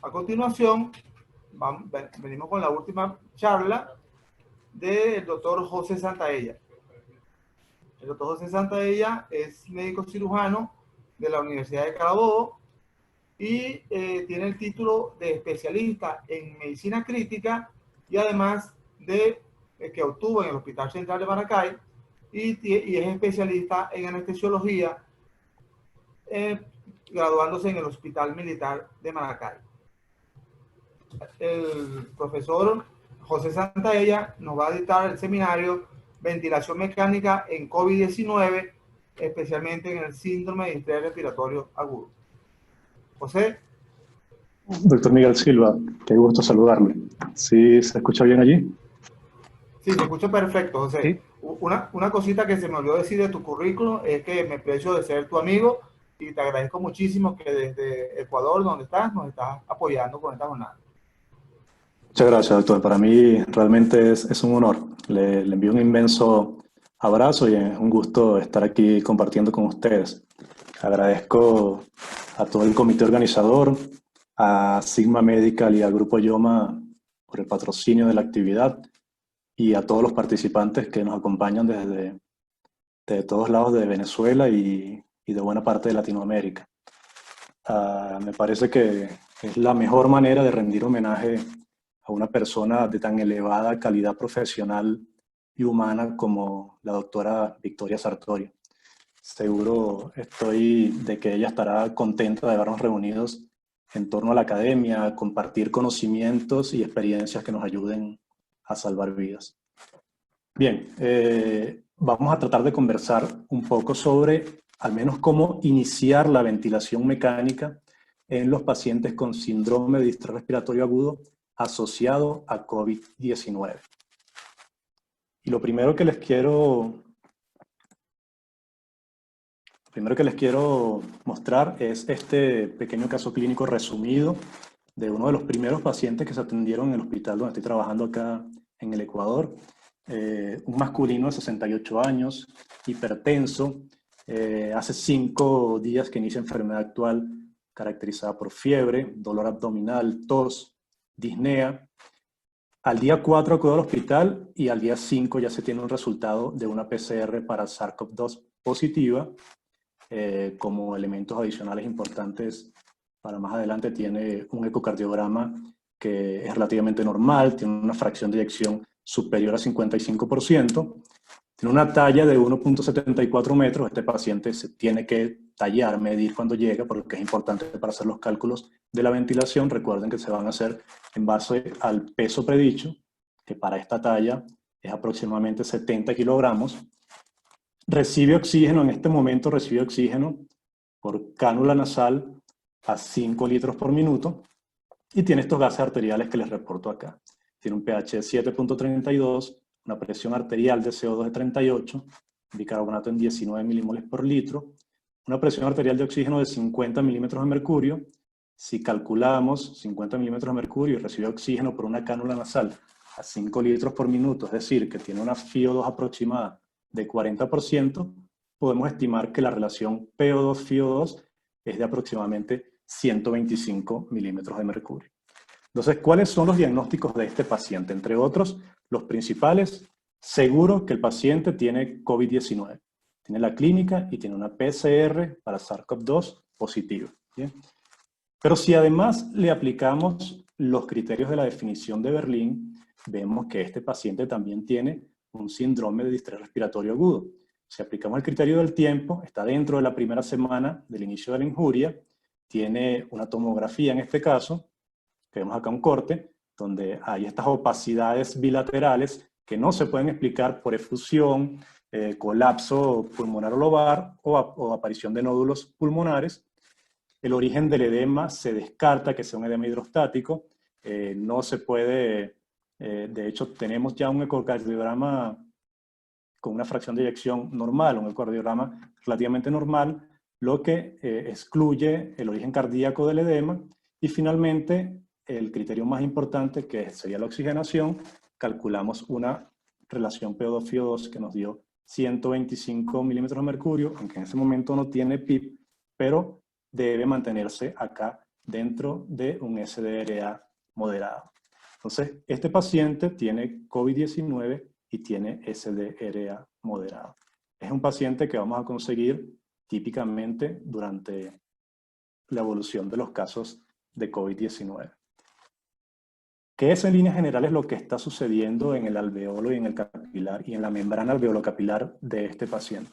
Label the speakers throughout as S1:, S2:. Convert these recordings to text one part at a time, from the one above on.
S1: A continuación, venimos con la última charla del doctor José Santaella. El doctor José Santaella es médico cirujano de la Universidad de Carabobo y tiene el título de especialista en medicina crítica y además de que obtuvo en el Hospital Central de Maracay y es especialista en anestesiología, graduándose en el Hospital Militar de Maracay. El profesor José Santaella nos va a dictar el seminario Ventilación Mecánica en COVID-19, especialmente en el síndrome de distrés respiratorio agudo. José.
S2: Doctor Miguel Silva, qué gusto saludarle. ¿Sí se escucha bien allí?
S1: Sí, se escucha perfecto, José.
S2: ¿Sí?
S1: Una cosita que se me olvidó decir de tu currículum es que me aprecio de ser tu amigo y te agradezco muchísimo que desde Ecuador, donde estás, nos estás apoyando con esta jornada.
S2: Muchas gracias, doctor. Para mí realmente es un honor. Le envío un inmenso abrazo y es un gusto estar aquí compartiendo con ustedes. Agradezco a todo el comité organizador, a Sigma Medical y al Grupo IOMA por el patrocinio de la actividad y a todos los participantes que nos acompañan de todos lados de Venezuela y de buena parte de Latinoamérica. Me parece que es la mejor manera de rendir homenaje a una persona de tan elevada calidad profesional y humana como la doctora Victoria Sartorio. Seguro estoy de que ella estará contenta de vernos reunidos en torno a la academia, a compartir conocimientos y experiencias que nos ayuden a salvar vidas. Bien, vamos a tratar de conversar un poco sobre al menos cómo iniciar la ventilación mecánica en los pacientes con síndrome de distrés respiratorio agudo asociado a COVID-19. Y lo primero que les quiero mostrar es este pequeño caso clínico resumido de uno de los primeros pacientes que se atendieron en el hospital donde estoy trabajando acá en el Ecuador. Un masculino de 68 años, hipertenso, hace 5 días que inicia enfermedad actual caracterizada por fiebre, dolor abdominal, tos, disnea. Al día 4 acudió al hospital y al día 5 ya se tiene un resultado de una PCR para SARS-CoV-2 positiva. Como elementos adicionales importantes para más adelante, tiene un ecocardiograma que es relativamente normal, tiene una fracción de eyección superior a 55%, tiene una talla de 1.74 metros. Este paciente se tiene que tallar, medir cuando llega, porque es importante para hacer los cálculos de la ventilación. Recuerden que se van a hacer en base al peso predicho, que para esta talla es aproximadamente 70 kilogramos. Recibe oxígeno, en este momento recibe oxígeno por cánula nasal a 5 litros por minuto y tiene estos gases arteriales que les reporto acá. Tiene un pH de 7.32, una presión arterial de CO2 de 38, bicarbonato en 19 milimoles por litro, una presión arterial de oxígeno de 50 milímetros de mercurio. Si calculamos 50 milímetros de mercurio y recibe oxígeno por una cánula nasal a 5 litros por minuto, es decir, que tiene una FiO2 aproximada de 40%, podemos estimar que la relación PO2-FiO2 es de aproximadamente 125 milímetros de mercurio. Entonces, ¿cuáles son los diagnósticos de este paciente? Entre otros, los principales, seguro que el paciente tiene COVID-19. Tiene la clínica y tiene una PCR para SARS-CoV-2 positiva. ¿Bien? Pero si además le aplicamos los criterios de la definición de Berlín, vemos que este paciente también tiene un síndrome de distrés respiratorio agudo. Si aplicamos el criterio del tiempo, está dentro de la primera semana del inicio de la injuria, tiene una tomografía en este caso, que vemos acá un corte, donde hay estas opacidades bilaterales que no se pueden explicar por efusión, colapso pulmonar o lobar o aparición de nódulos pulmonares. El origen del edema se descarta que sea un edema hidrostático, no se puede, de hecho tenemos ya un ecocardiograma con una fracción de eyección normal, un ecocardiograma relativamente normal, lo que excluye el origen cardíaco del edema. Y finalmente, el criterio más importante, que sería la oxigenación, calculamos una relación PO2-FiO2 que nos dio 125 milímetros de mercurio, aunque en ese momento no tiene PIB, pero debe mantenerse acá dentro de un SDRA moderado. Entonces, este paciente tiene COVID-19 y tiene SDRA moderado. Es un paciente que vamos a conseguir típicamente durante la evolución de los casos de COVID-19. ¿Qué es en líneas generales lo que está sucediendo en el alveolo y en el capilar y en la membrana alveolocapilar de este paciente?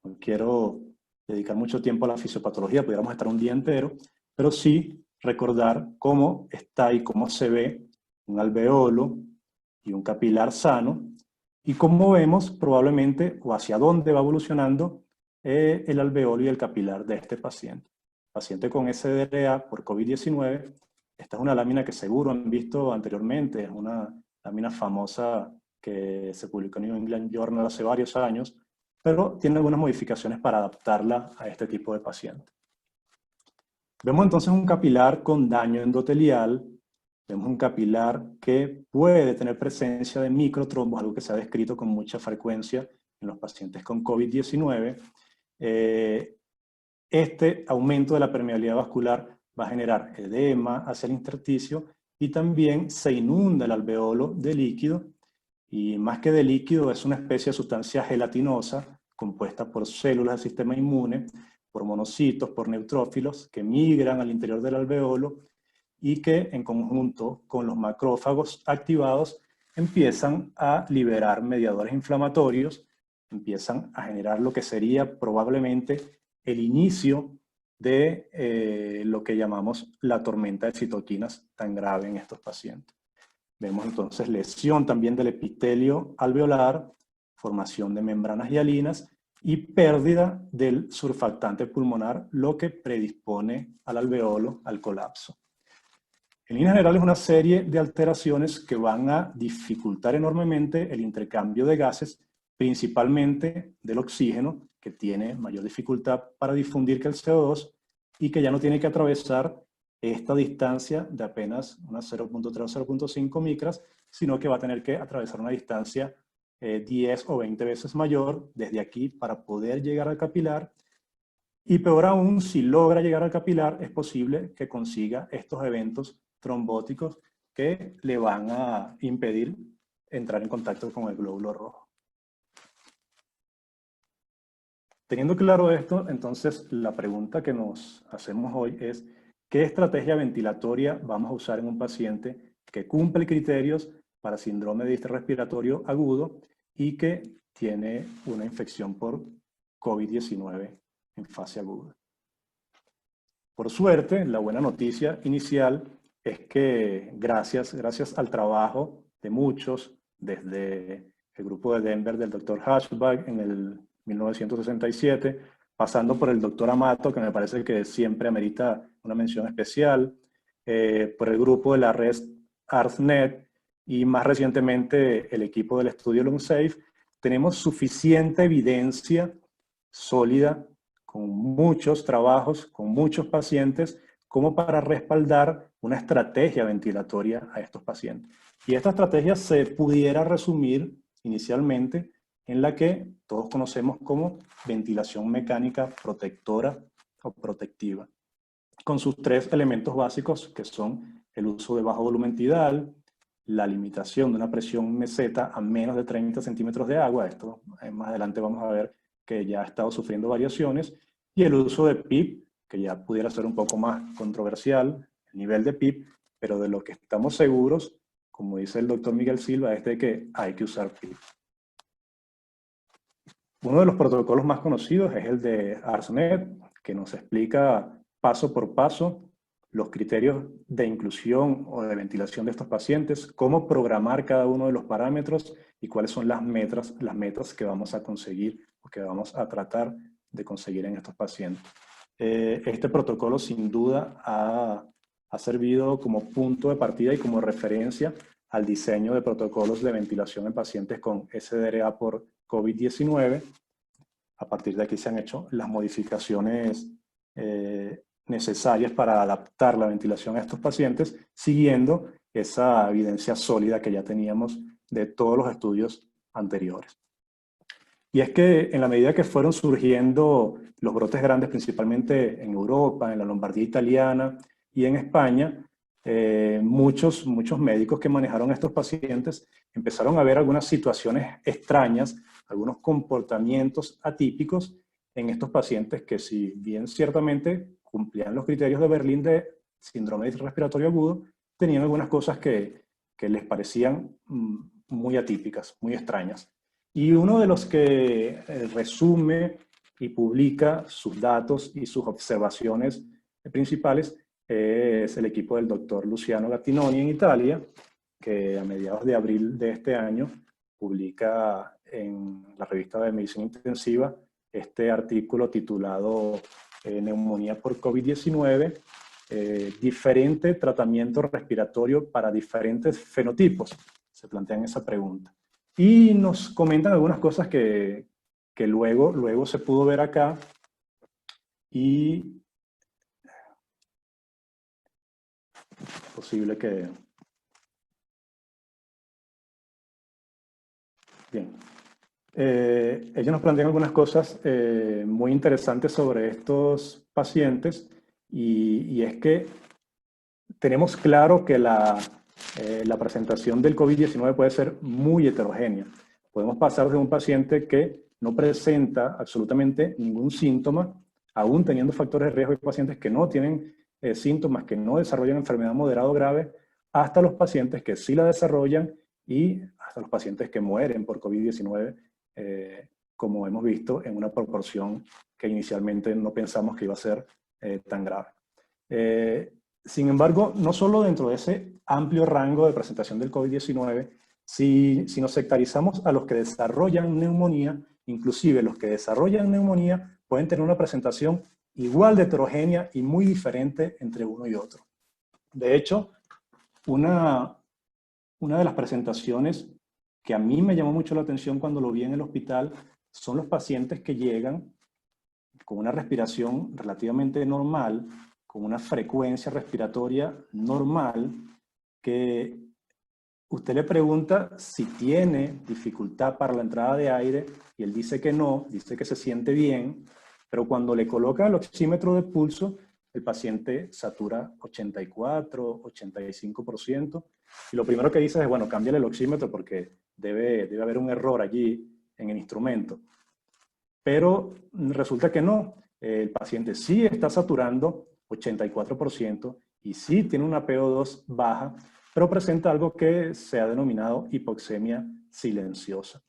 S2: No quiero dedicar mucho tiempo a la fisiopatología, pudiéramos estar un día entero, pero sí recordar cómo está y cómo se ve un alveolo y un capilar sano, y cómo vemos probablemente o hacia dónde va evolucionando el alveolo y el capilar de este paciente. Paciente con SDRA por COVID-19, esta es una lámina que seguro han visto anteriormente, es una lámina famosa que se publicó en New England Journal hace varios años, pero tiene algunas modificaciones para adaptarla a este tipo de paciente. Vemos entonces un capilar con daño endotelial, vemos un capilar que puede tener presencia de microtrombos, algo que se ha descrito con mucha frecuencia en los pacientes con COVID-19. Este aumento de la permeabilidad vascular va a generar edema hacia el intersticio y también se inunda el alveolo de líquido, y más que de líquido es una especie de sustancia gelatinosa compuesta por células del sistema inmune, por monocitos, por neutrófilos que migran al interior del alveolo y que en conjunto con los macrófagos activados empiezan a liberar mediadores inflamatorios, empiezan a generar lo que sería probablemente el inicio de lo que llamamos la tormenta de citoquinas tan grave en estos pacientes. Vemos entonces lesión también del epitelio alveolar, formación de membranas hialinas y pérdida del surfactante pulmonar, lo que predispone al alveolo al colapso. En línea general es una serie de alteraciones que van a dificultar enormemente el intercambio de gases, principalmente del oxígeno, que tiene mayor dificultad para difundir que el CO2 y que ya no tiene que atravesar esta distancia de apenas unas 0.3 o 0.5 micras, sino que va a tener que atravesar una distancia 10 o 20 veces mayor desde aquí para poder llegar al capilar. Y peor aún, si logra llegar al capilar, es posible que consiga estos eventos trombóticos que le van a impedir entrar en contacto con el glóbulo rojo. Teniendo claro esto, entonces la pregunta que nos hacemos hoy es: ¿qué estrategia ventilatoria vamos a usar en un paciente que cumple criterios para síndrome de distrés respiratorio agudo y que tiene una infección por COVID-19 en fase aguda? Por suerte, la buena noticia inicial es que gracias al trabajo de muchos, desde el grupo de Denver del Dr. Hashbag en el 1967, pasando por el doctor Amato, que me parece que siempre amerita una mención especial, por el grupo de la red ARSNet y más recientemente el equipo del estudio LungSafe, tenemos suficiente evidencia sólida, con muchos trabajos, con muchos pacientes, como para respaldar una estrategia ventilatoria a estos pacientes. Y esta estrategia se pudiera resumir inicialmente en la que todos conocemos como ventilación mecánica protectora o protectiva, con sus tres elementos básicos, que son el uso de bajo volumen tidal, la limitación de una presión meseta a menos de 30 centímetros de agua, esto más adelante vamos a ver que ya ha estado sufriendo variaciones, y el uso de PIP, que ya pudiera ser un poco más controversial, el nivel de PIP, pero de lo que estamos seguros, como dice el doctor Miguel Silva, es de que hay que usar PIP. Uno de los protocolos más conocidos es el de ARSNet, que nos explica paso por paso los criterios de inclusión o de ventilación de estos pacientes, cómo programar cada uno de los parámetros y cuáles son las metas que vamos a conseguir o que vamos a tratar de conseguir en estos pacientes. Este protocolo sin duda ha servido como punto de partida y como referencia al diseño de protocolos de ventilación en pacientes con SDRA por COVID-19. A partir de aquí se han hecho las modificaciones necesarias para adaptar la ventilación a estos pacientes, siguiendo esa evidencia sólida que ya teníamos de todos los estudios anteriores. Y es que en la medida que fueron surgiendo los brotes grandes, principalmente en Europa, en la Lombardía italiana, y en España, muchos médicos que manejaron a estos pacientes empezaron a ver algunas situaciones extrañas, algunos comportamientos atípicos en estos pacientes que, si bien ciertamente cumplían los criterios de Berlín de síndrome respiratorio agudo, tenían algunas cosas que les parecían muy atípicas, muy extrañas. Y uno de los que resume y publica sus datos y sus observaciones principales es el equipo del doctor Luciano Gattinoni en Italia, que a mediados de abril de este año publica en la revista de Medicina Intensiva este artículo titulado Neumonía por COVID-19, diferente tratamiento respiratorio para diferentes fenotipos. Se plantean esa pregunta. Y nos comentan algunas cosas que luego se pudo ver acá. Y es posible que... Bien. Ellos nos plantean algunas cosas muy interesantes sobre estos pacientes, y es que tenemos claro que la presentación del COVID-19 puede ser muy heterogénea. Podemos pasar de un paciente que no presenta absolutamente ningún síntoma, aún teniendo factores de riesgo, de pacientes que no tienen síntomas, que no desarrollan enfermedad moderada o grave, hasta los pacientes que sí la desarrollan y hasta los pacientes que mueren por COVID-19, como hemos visto en una proporción que inicialmente no pensamos que iba a ser tan grave. Sin embargo, no solo dentro de ese amplio rango de presentación del COVID-19, si nos sectarizamos a los que desarrollan neumonía, inclusive los que desarrollan neumonía pueden tener una presentación igual de heterogénea y muy diferente entre uno y otro. De hecho, una de las presentaciones que a mí me llamó mucho la atención cuando lo vi en el hospital son los pacientes que llegan con una respiración relativamente normal, con una frecuencia respiratoria normal, que usted le pregunta si tiene dificultad para la entrada de aire y él dice que no, dice que se siente bien, pero cuando le coloca el oxímetro de pulso, el paciente satura 84, 85%, y lo primero que dice es, bueno, cámbiale el oxímetro porque debe haber un error allí en el instrumento. Pero resulta que no, el paciente sí está saturando 84% y sí tiene una PO2 baja, pero presenta algo que se ha denominado hipoxemia silenciosa.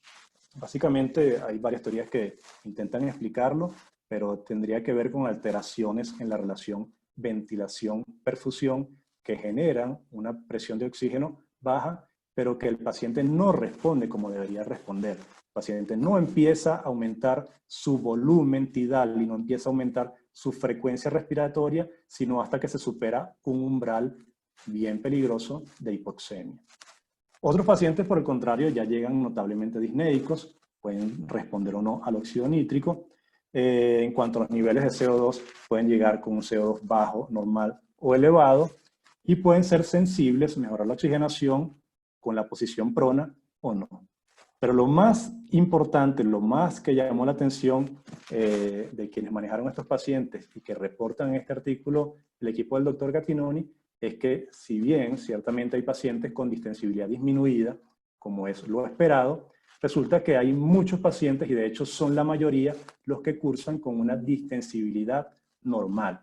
S2: Básicamente hay varias teorías que intentan explicarlo, pero tendría que ver con alteraciones en la relación ventilación-perfusión que generan una presión de oxígeno baja, pero que el paciente no responde como debería responder. El paciente no empieza a aumentar su volumen tidal y no empieza a aumentar su frecuencia respiratoria, sino hasta que se supera un umbral bien peligroso de hipoxemia. Otros pacientes, por el contrario, ya llegan notablemente disnéicos, pueden responder o no al óxido nítrico. En cuanto a los niveles de CO2, pueden llegar con un CO2 bajo, normal o elevado, y pueden ser sensibles, mejorar la oxigenación con la posición prona o no. Pero lo más importante, lo más que llamó la atención de quienes manejaron a estos pacientes y que reportan en este artículo el equipo del doctor Gattinoni, es que si bien ciertamente hay pacientes con distensibilidad disminuida, como es lo esperado, resulta que hay muchos pacientes, y de hecho son la mayoría, los que cursan con una distensibilidad normal.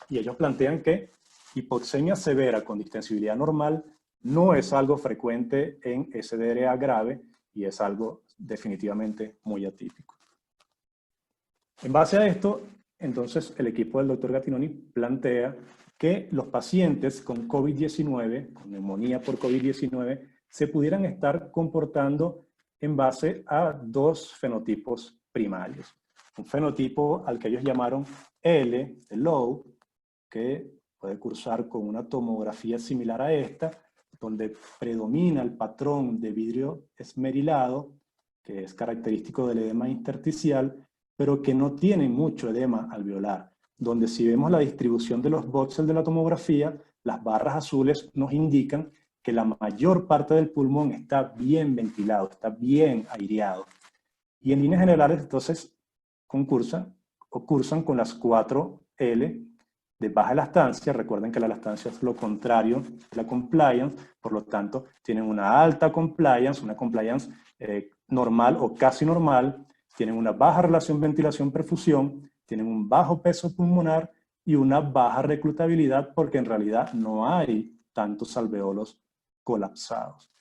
S2: Y ellos plantean que hipoxemia severa con distensibilidad normal no es algo frecuente en SDRA grave y es algo definitivamente muy atípico. En base a esto, entonces el equipo del doctor Gattinoni plantea que los pacientes con COVID-19, con neumonía por COVID-19, se pudieran estar comportando en base a dos fenotipos primarios. Un fenotipo al que ellos llamaron L, de low, que puede cursar con una tomografía similar a esta, donde predomina el patrón de vidrio esmerilado, que es característico del edema intersticial, pero que no tiene mucho edema alveolar, donde si vemos la distribución de los voxels de la tomografía, las barras azules nos indican que la mayor parte del pulmón está bien ventilado, está bien aireado. Y en líneas generales, entonces, cursan con las 4 L, de baja elastancia. Recuerden que la elastancia es lo contrario de la compliance, por lo tanto, tienen una alta compliance, una compliance normal o casi normal, tienen una baja relación ventilación-perfusión, tienen un bajo peso pulmonar y una baja reclutabilidad porque en realidad no hay tantos alveolos colapsados.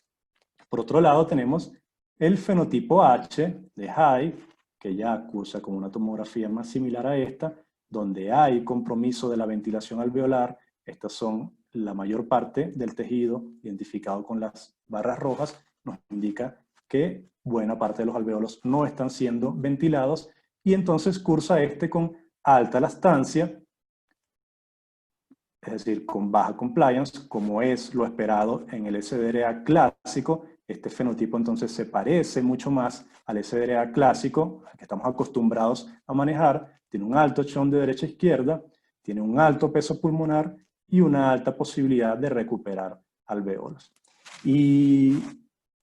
S2: Por otro lado, tenemos el fenotipo H de Hyde, que ya cursa con una tomografía más similar a esta, donde hay compromiso de la ventilación alveolar. Estas son la mayor parte del tejido identificado con las barras rojas, nos indica que buena parte de los alveolos no están siendo ventilados, y entonces cursa con alta elastancia, es decir, con baja compliance, como es lo esperado en el SDRA clásico. Este fenotipo entonces se parece mucho más al SDRA clásico, al que estamos acostumbrados a manejar. Tiene un alto shock de derecha a izquierda, tiene un alto peso pulmonar y una alta posibilidad de recuperar alveolos. Y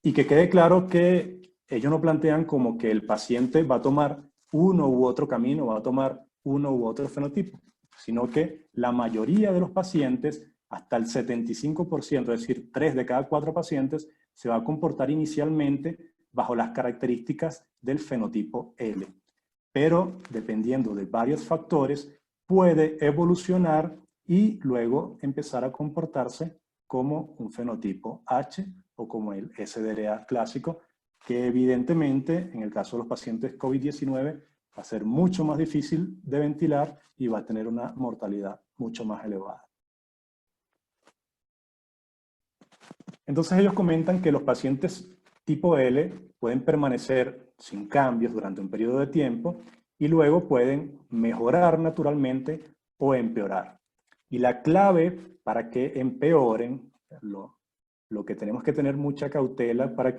S2: que quede claro que ellos no plantean como que el paciente va a tomar uno u otro camino, va a tomar uno u otro fenotipo, sino que la mayoría de los pacientes, hasta el 75%, es decir, 3 de cada 4 pacientes, se va a comportar inicialmente bajo las características del fenotipo L. Pero, dependiendo de varios factores, puede evolucionar y luego empezar a comportarse como un fenotipo H o como el SDRA clásico, que evidentemente, en el caso de los pacientes COVID-19, va a ser mucho más difícil de ventilar y va a tener una mortalidad mucho más elevada. Entonces ellos comentan que los pacientes tipo L pueden permanecer sin cambios durante un periodo de tiempo y luego pueden mejorar naturalmente o empeorar. Y la clave para que empeoren, lo que tenemos que tener mucha cautela para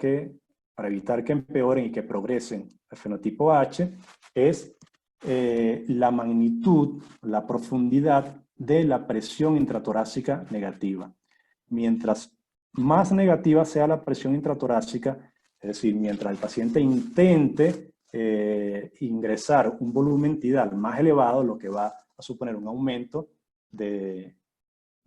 S2: evitar que empeoren y que progresen el fenotipo H, es la magnitud, la profundidad de la presión intratorácica negativa. Mientras más negativa sea la presión intratorácica, es decir, mientras el paciente intente ingresar un volumen tidal más elevado, lo que va a suponer un aumento de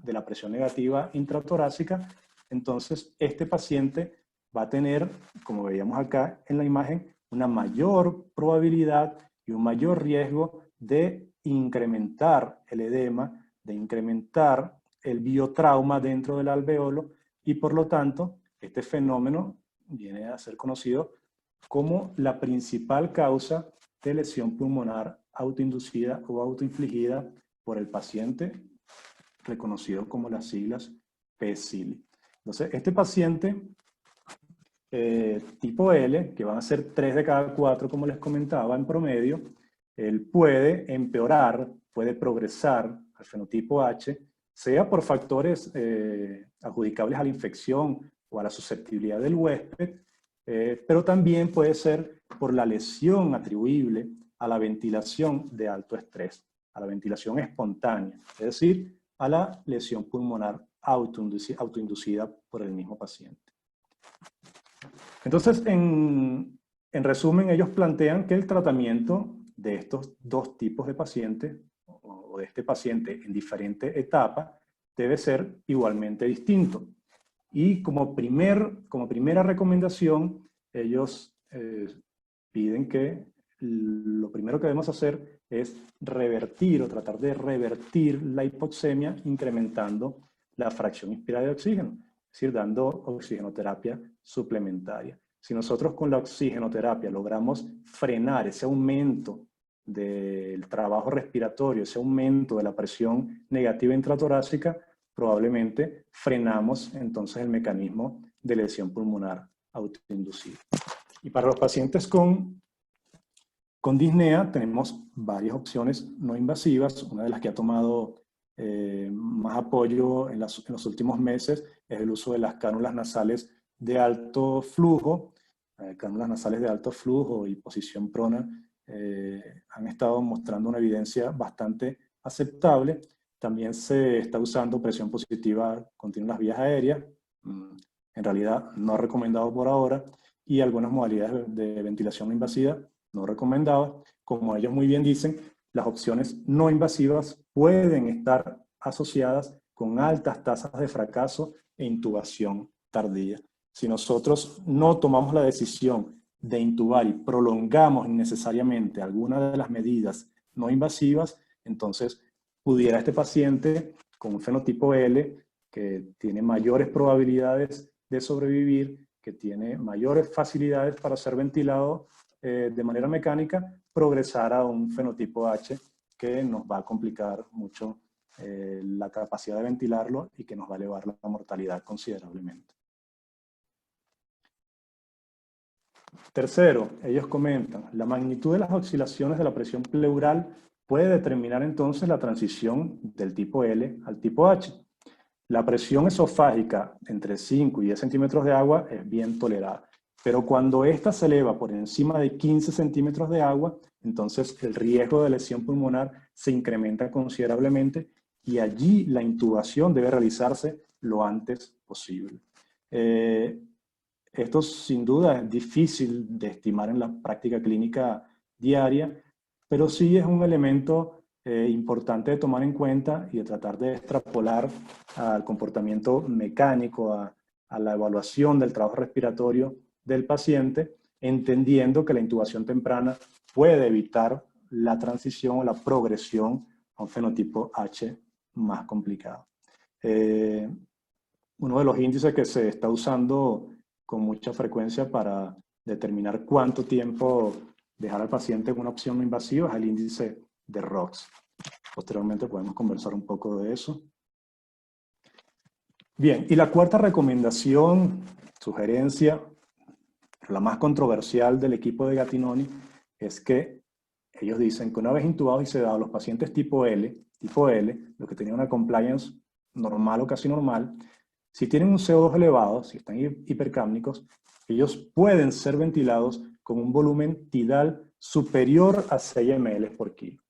S2: la presión negativa intratorácica, entonces este paciente va a tener, como veíamos acá en la imagen, una mayor probabilidad y un mayor riesgo de incrementar el edema, de incrementar el biotrauma dentro del alveolo, y por lo tanto este fenómeno viene a ser conocido como la principal causa de lesión pulmonar autoinducida o autoinfligida por el paciente, reconocido como las siglas PSILI. Entonces, este paciente tipo L, que van a ser 3 de cada 4, como les comentaba, en promedio, él puede empeorar, puede progresar al fenotipo H, sea por factores adjudicables a la infección o a la susceptibilidad del huésped, pero también puede ser por la lesión atribuible a la ventilación de alto estrés, a la ventilación espontánea, es decir, a la lesión pulmonar autoinducida por el mismo paciente. Entonces, en resumen, ellos plantean que el tratamiento de estos dos tipos de pacientes, o de este paciente en diferentes etapas, debe ser igualmente distinto. Y como primera recomendación, ellos piden que lo primero que debemos hacer es revertir o tratar de revertir la hipoxemia incrementando la fracción inspirada de oxígeno, es decir, dando oxigenoterapia suplementaria. Si nosotros con la oxigenoterapia logramos frenar ese aumento del trabajo respiratorio, ese aumento de la presión negativa intratorácica, probablemente frenamos entonces el mecanismo de lesión pulmonar autoinducida. Y para los pacientes con disnea tenemos varias opciones no invasivas. Una de las que ha tomado más apoyo en los últimos meses es el uso de las cánulas nasales de alto flujo. Cánulas nasales de alto flujo y posición prona han estado mostrando una evidencia bastante aceptable. También se está usando presión positiva continua en las vías aéreas, en realidad no recomendado por ahora, y algunas modalidades de ventilación invasiva no recomendadas. Como ellos muy bien dicen, las opciones no invasivas pueden estar asociadas con altas tasas de fracaso e intubación tardía. Si nosotros no tomamos la decisión de intubar y prolongamos innecesariamente alguna de las medidas no invasivas, entonces pudiera este paciente con un fenotipo L, que tiene mayores probabilidades de sobrevivir, que tiene mayores facilidades para ser ventilado de manera mecánica, progresar a un fenotipo H que nos va a complicar mucho la capacidad de ventilarlo y que nos va a elevar la mortalidad considerablemente. Tercero, ellos comentan, la magnitud de las oscilaciones de la presión pleural puede determinar entonces la transición del tipo L al tipo H. La presión esofágica entre 5 y 10 centímetros de agua es bien tolerada, pero cuando ésta se eleva por encima de 15 centímetros de agua, entonces el riesgo de lesión pulmonar se incrementa considerablemente y allí la intubación debe realizarse lo antes posible. Esto sin duda es difícil de estimar en la práctica clínica diaria, pero sí es un elemento importante de tomar en cuenta y de tratar de extrapolar al comportamiento mecánico, a la evaluación del trabajo respiratorio del paciente, entendiendo que la intubación temprana puede evitar la transición o la progresión a un fenotipo H más complicado. Uno de los índices que se está usando con mucha frecuencia para determinar cuánto tiempo dejar al paciente en una opción no invasiva es el índice de ROX. Posteriormente podemos conversar un poco de eso. Bien, y la cuarta recomendación, sugerencia, la más controversial del equipo de Gattinoni, es que ellos dicen que una vez intubados y sedados los pacientes tipo L, los que tenían una compliance normal o casi normal, si tienen un CO2 elevado, si están hipercápnicos, ellos pueden ser ventilados con un volumen tidal superior a 6 ml por kilo.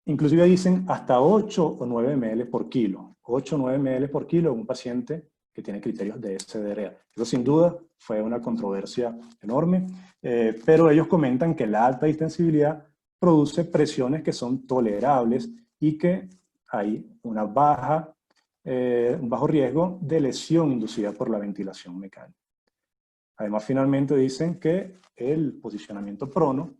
S2: Inclusive dicen hasta 8 o 9 ml por kilo. 8 o 9 ml por kilo en un paciente que tiene criterios de SDRA. Eso sin duda fue una controversia enorme, pero ellos comentan que la alta distensibilidad produce presiones que son tolerables y que hay un bajo riesgo de lesión inducida por la ventilación mecánica. Además, finalmente dicen que el posicionamiento prono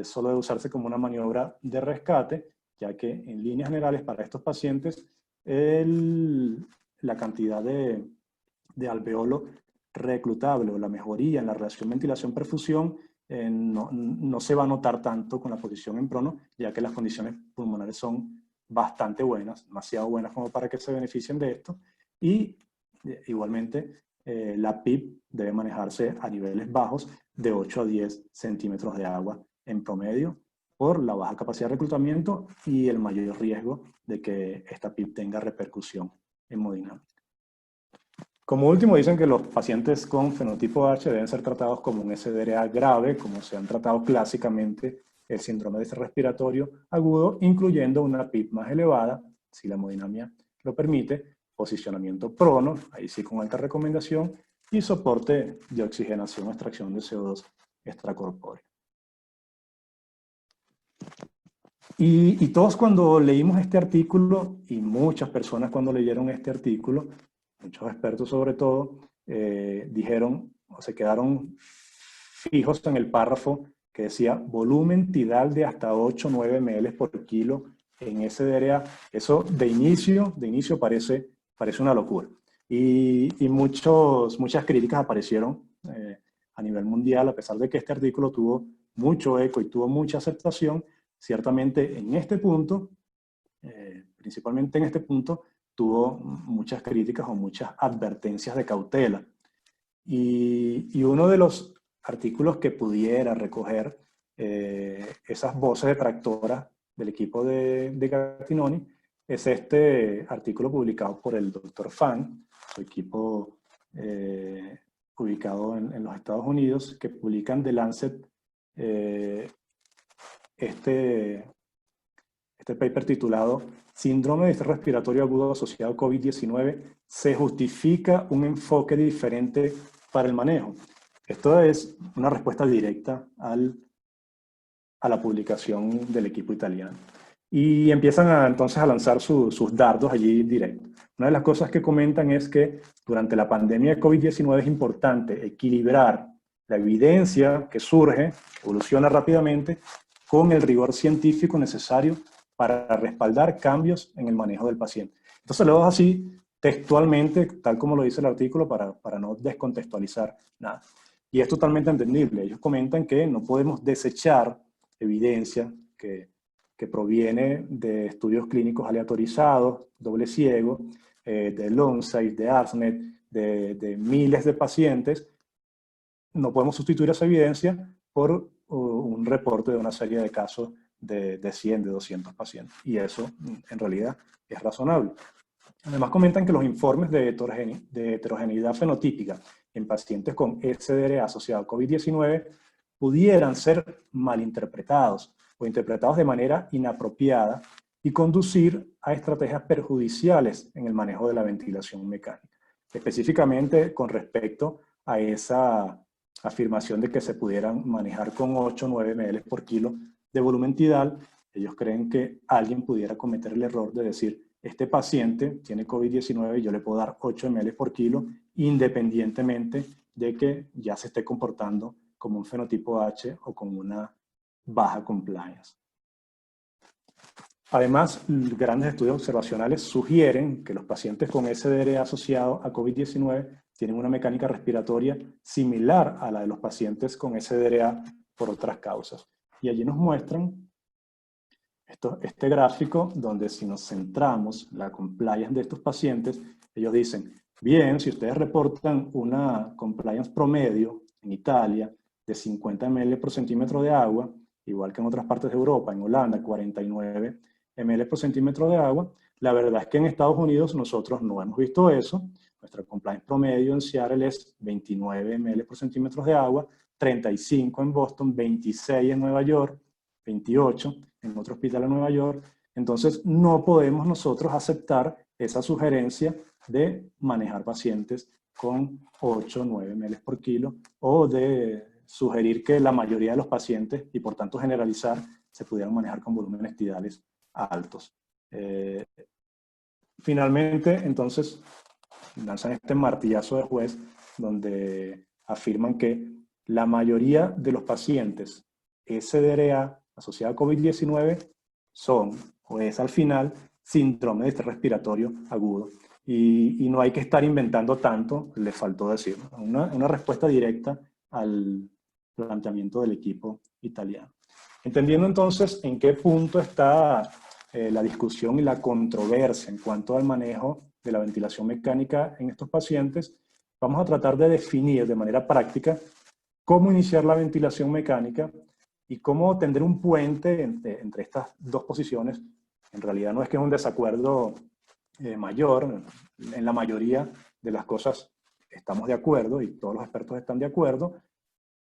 S2: solo debe usarse como una maniobra de rescate, ya que en líneas generales para estos pacientes la cantidad de alveolo reclutable o la mejoría en la relación ventilación-perfusión no se va a notar tanto con la posición en prono, ya que las condiciones pulmonares son bastante buenas, demasiado buenas como para que se beneficien de esto, y igualmente la PIP debe manejarse a niveles bajos de 8 a 10 centímetros de agua en promedio por la baja capacidad de reclutamiento y el mayor riesgo de que esta PIP tenga repercusión hemodinámica. Como último, dicen que los pacientes con fenotipo H deben ser tratados como un SDRA grave, como se han tratado clásicamente el síndrome de estrés respiratorio agudo, incluyendo una PIP más elevada, si la hemodinamia lo permite, posicionamiento prono, ahí sí con alta recomendación, y soporte de oxigenación o extracción de CO2 extracorpóreo. Y todos cuando leímos este artículo, y muchas personas cuando leyeron este artículo, muchos expertos sobre todo, dijeron o se quedaron fijos en el párrafo que decía volumen tidal de hasta 8 o 9 ml por kilo en SDRA. Eso de inicio parece una locura. Y muchas críticas aparecieron a nivel mundial, a pesar de que este artículo tuvo mucho eco y tuvo mucha aceptación. Ciertamente en este punto, principalmente en este punto, tuvo muchas críticas o muchas advertencias de cautela. Y uno de los artículos que pudiera recoger esas voces detractoras del equipo de Gattinoni es este artículo publicado por el Dr. Fan, su equipo ubicado en los Estados Unidos, que publican The Lancet este paper titulado Síndrome de estrés respiratorio agudo asociado a COVID-19, ¿se justifica un enfoque diferente para el manejo? Esto es una respuesta directa al a la publicación del equipo italiano. Y empiezan entonces a lanzar sus dardos allí directo. Una de las cosas que comentan es que durante la pandemia de COVID-19 es importante equilibrar la evidencia que surge, evoluciona rápidamente, con el rigor científico necesario para respaldar cambios en el manejo del paciente. Entonces lo hago así textualmente, tal como lo dice el artículo, para no descontextualizar nada. Y es totalmente entendible. Ellos comentan que no podemos desechar evidencia que proviene de estudios clínicos aleatorizados, doble ciego, de Lonside, de ARSNet, de miles de pacientes. No podemos sustituir esa evidencia por un reporte de una serie de casos de 100, de 200 pacientes. Y eso, en realidad, es razonable. Además, comentan que los informes de heterogeneidad fenotípica en pacientes con SDRA asociado a COVID-19 pudieran ser malinterpretados o interpretados de manera inapropiada y conducir a estrategias perjudiciales en el manejo de la ventilación mecánica. Específicamente con respecto a esa afirmación de que se pudieran manejar con 8 o 9 ml por kilo de volumen tidal, ellos creen que alguien pudiera cometer el error de decir, este paciente tiene COVID-19 y yo le puedo dar 8 ml por kilo independientemente de que ya se esté comportando como un fenotipo H o con una baja compliance. Además, grandes estudios observacionales sugieren que los pacientes con SDRA asociado a COVID-19 tienen una mecánica respiratoria similar a la de los pacientes con SDRA por otras causas. Y allí nos muestran este gráfico donde si nos centramos en la compliance de estos pacientes, ellos dicen, bien, si ustedes reportan una compliance promedio en Italia de 50 ml por centímetro de agua, igual que en otras partes de Europa, en Holanda 49 ml por centímetro de agua, la verdad es que en Estados Unidos nosotros no hemos visto eso. Nuestra compliance promedio en Seattle es 29 ml por centímetro de agua, 35 en Boston, 26 en Nueva York, 28 en otro hospital en Nueva York. Entonces no podemos nosotros aceptar esa sugerencia de manejar pacientes con 8 o 9 ml por kilo o de sugerir que la mayoría de los pacientes, y por tanto generalizar, se pudieran manejar con volúmenes tidales altos. Finalmente, entonces, lanzan este martillazo de juez donde afirman que la mayoría de los pacientes SDRA asociado a COVID-19 son, o es al final, síndrome de estrés respiratorio agudo. Y no hay que estar inventando tanto, le faltó decir. Una respuesta directa al planteamiento del equipo italiano. Entendiendo entonces en qué punto está la discusión y la controversia en cuanto al manejo de la ventilación mecánica en estos pacientes, vamos a tratar de definir de manera práctica cómo iniciar la ventilación mecánica y cómo tender un puente entre estas dos posiciones. En realidad no es que es un desacuerdo mayor, en la mayoría de las cosas estamos de acuerdo y todos los expertos están de acuerdo,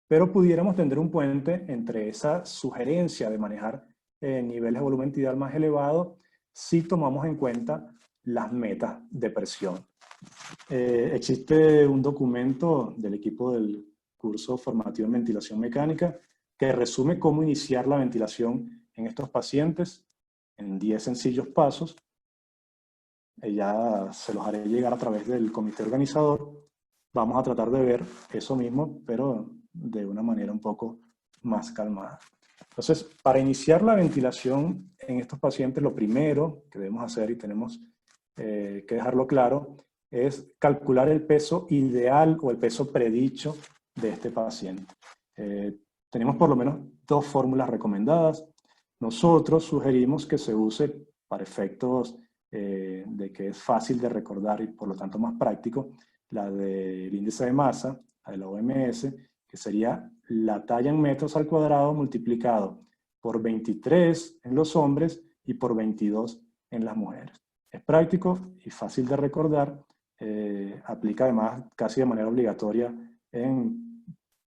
S2: pero pudiéramos tender un puente entre esa sugerencia de manejar niveles de volumen tidal más elevados si tomamos en cuenta las metas de presión. Existe un documento del equipo del curso formativo en ventilación mecánica que resume cómo iniciar la ventilación en estos pacientes en 10 sencillos pasos. Ya se los haré llegar a través del comité organizador. Vamos a tratar de ver eso mismo, pero de una manera un poco más calmada. Entonces, para iniciar la ventilación en estos pacientes, lo primero que debemos hacer, y tenemos que dejarlo claro, es calcular el peso ideal o el peso predicho de este paciente. Tenemos por lo menos dos fórmulas recomendadas. Nosotros sugerimos que se use para efectos de que es fácil de recordar y por lo tanto más práctico, la del índice de masa, la de la OMS, que sería la talla en metros al cuadrado multiplicado por 23 en los hombres y por 22 en las mujeres. Es práctico y fácil de recordar, aplica además casi de manera obligatoria en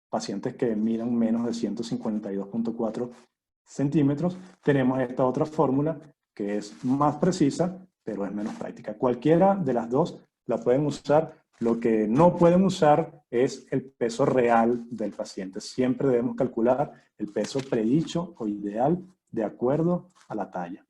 S2: pacientes que midan menos de 152.4 centímetros. Tenemos esta otra fórmula que es más precisa, pero es menos práctica. Cualquiera de las dos la pueden usar Lo que no pueden usar es el peso real del paciente. Siempre debemos calcular el peso predicho o ideal de acuerdo a la talla.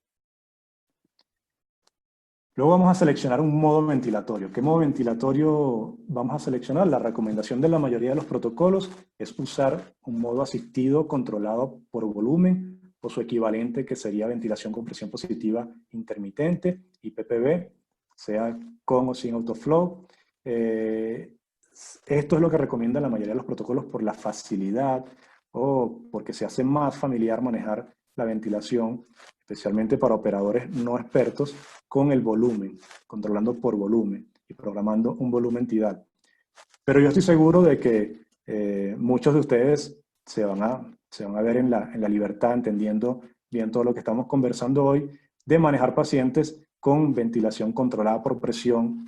S2: Luego vamos a seleccionar un modo ventilatorio. ¿Qué modo ventilatorio vamos a seleccionar? La recomendación de la mayoría de los protocolos es usar un modo asistido controlado por volumen o su equivalente, que sería ventilación con presión positiva intermitente, IPPB, sea con o sin autoflow. Esto es lo que recomienda la mayoría de los protocolos por la facilidad o porque se hace más familiar manejar la ventilación, especialmente para operadores no expertos, con el volumen, controlando por volumen y programando un volumen entidad. Pero yo estoy seguro de que muchos de ustedes se van a ver en la libertad, entendiendo bien todo lo que estamos conversando hoy, de manejar pacientes con ventilación controlada por presión,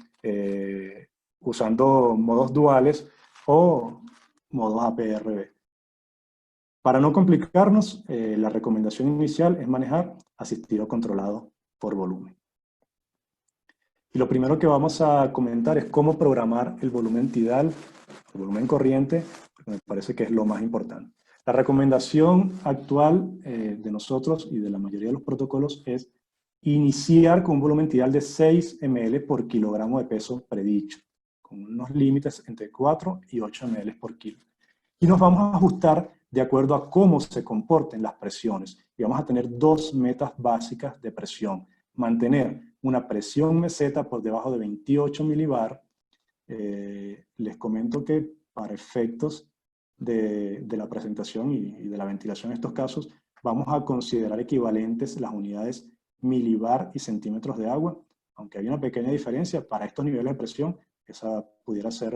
S2: usando modos duales o modos APRB. Para no complicarnos, la recomendación inicial es manejar asistido controlado por volumen. Y lo primero que vamos a comentar es cómo programar el volumen tidal, el volumen corriente, porque me parece que es lo más importante. La recomendación actual de nosotros y de la mayoría de los protocolos es iniciar con un volumen tidal de 6 ml por kilogramo de peso predicho, con unos límites entre 4 y 8 ml por kilo. Y nos vamos a ajustar de acuerdo a cómo se comporten las presiones. Y vamos a tener dos metas básicas de presión. Mantener una presión meseta por debajo de 28 milibar. Les comento que para efectos de la presentación y de la ventilación en estos casos, vamos a considerar equivalentes las unidades milibar y centímetros de agua, aunque hay una pequeña diferencia. Para estos niveles de presión, esa pudiera ser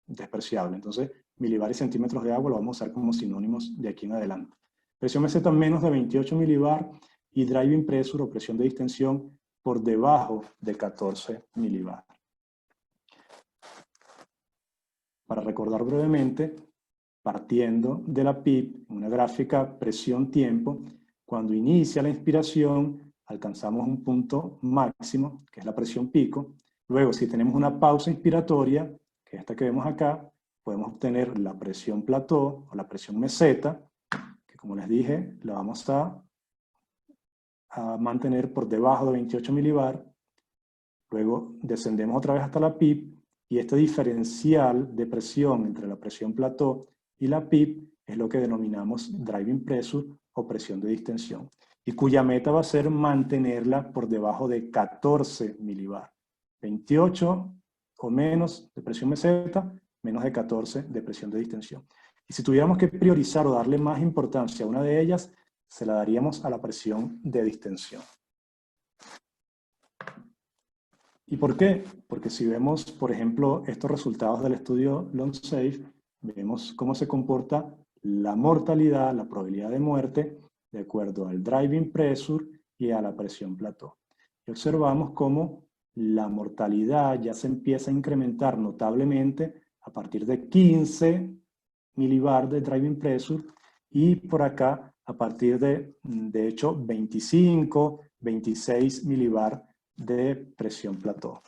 S2: despreciable. Entonces, milibar y centímetros de agua lo vamos a usar como sinónimos de aquí en adelante. Presión meseta menos de 28 milibar y driving pressure o presión de distensión por debajo de 14 milibar. Para recordar brevemente, partiendo de la PIP, una gráfica presión-tiempo, cuando inicia la inspiración, alcanzamos un punto máximo, que es la presión pico. Luego, si tenemos una pausa inspiratoria, que es esta que vemos acá, podemos obtener la presión plató o la presión meseta, que como les dije, la vamos a mantener por debajo de 28 milibar. Luego descendemos otra vez hasta la PIP, y este diferencial de presión entre la presión plató y la PIP es lo que denominamos driving pressure o presión de distensión, y cuya meta va a ser mantenerla por debajo de 14 milibar. 28 o menos de presión meseta, menos de 14 de presión de distensión. Y si tuviéramos que priorizar o darle más importancia a una de ellas, se la daríamos a la presión de distensión. ¿Y por qué? Porque si vemos, por ejemplo, estos resultados del estudio LongSafe, vemos cómo se comporta la mortalidad, la probabilidad de muerte, de acuerdo al driving pressure y a la presión plató. Y observamos cómo la mortalidad ya se empieza a incrementar notablemente a partir de 15 milibar de driving pressure, y por acá a partir de hecho, 25, 26 milibar de presión plató.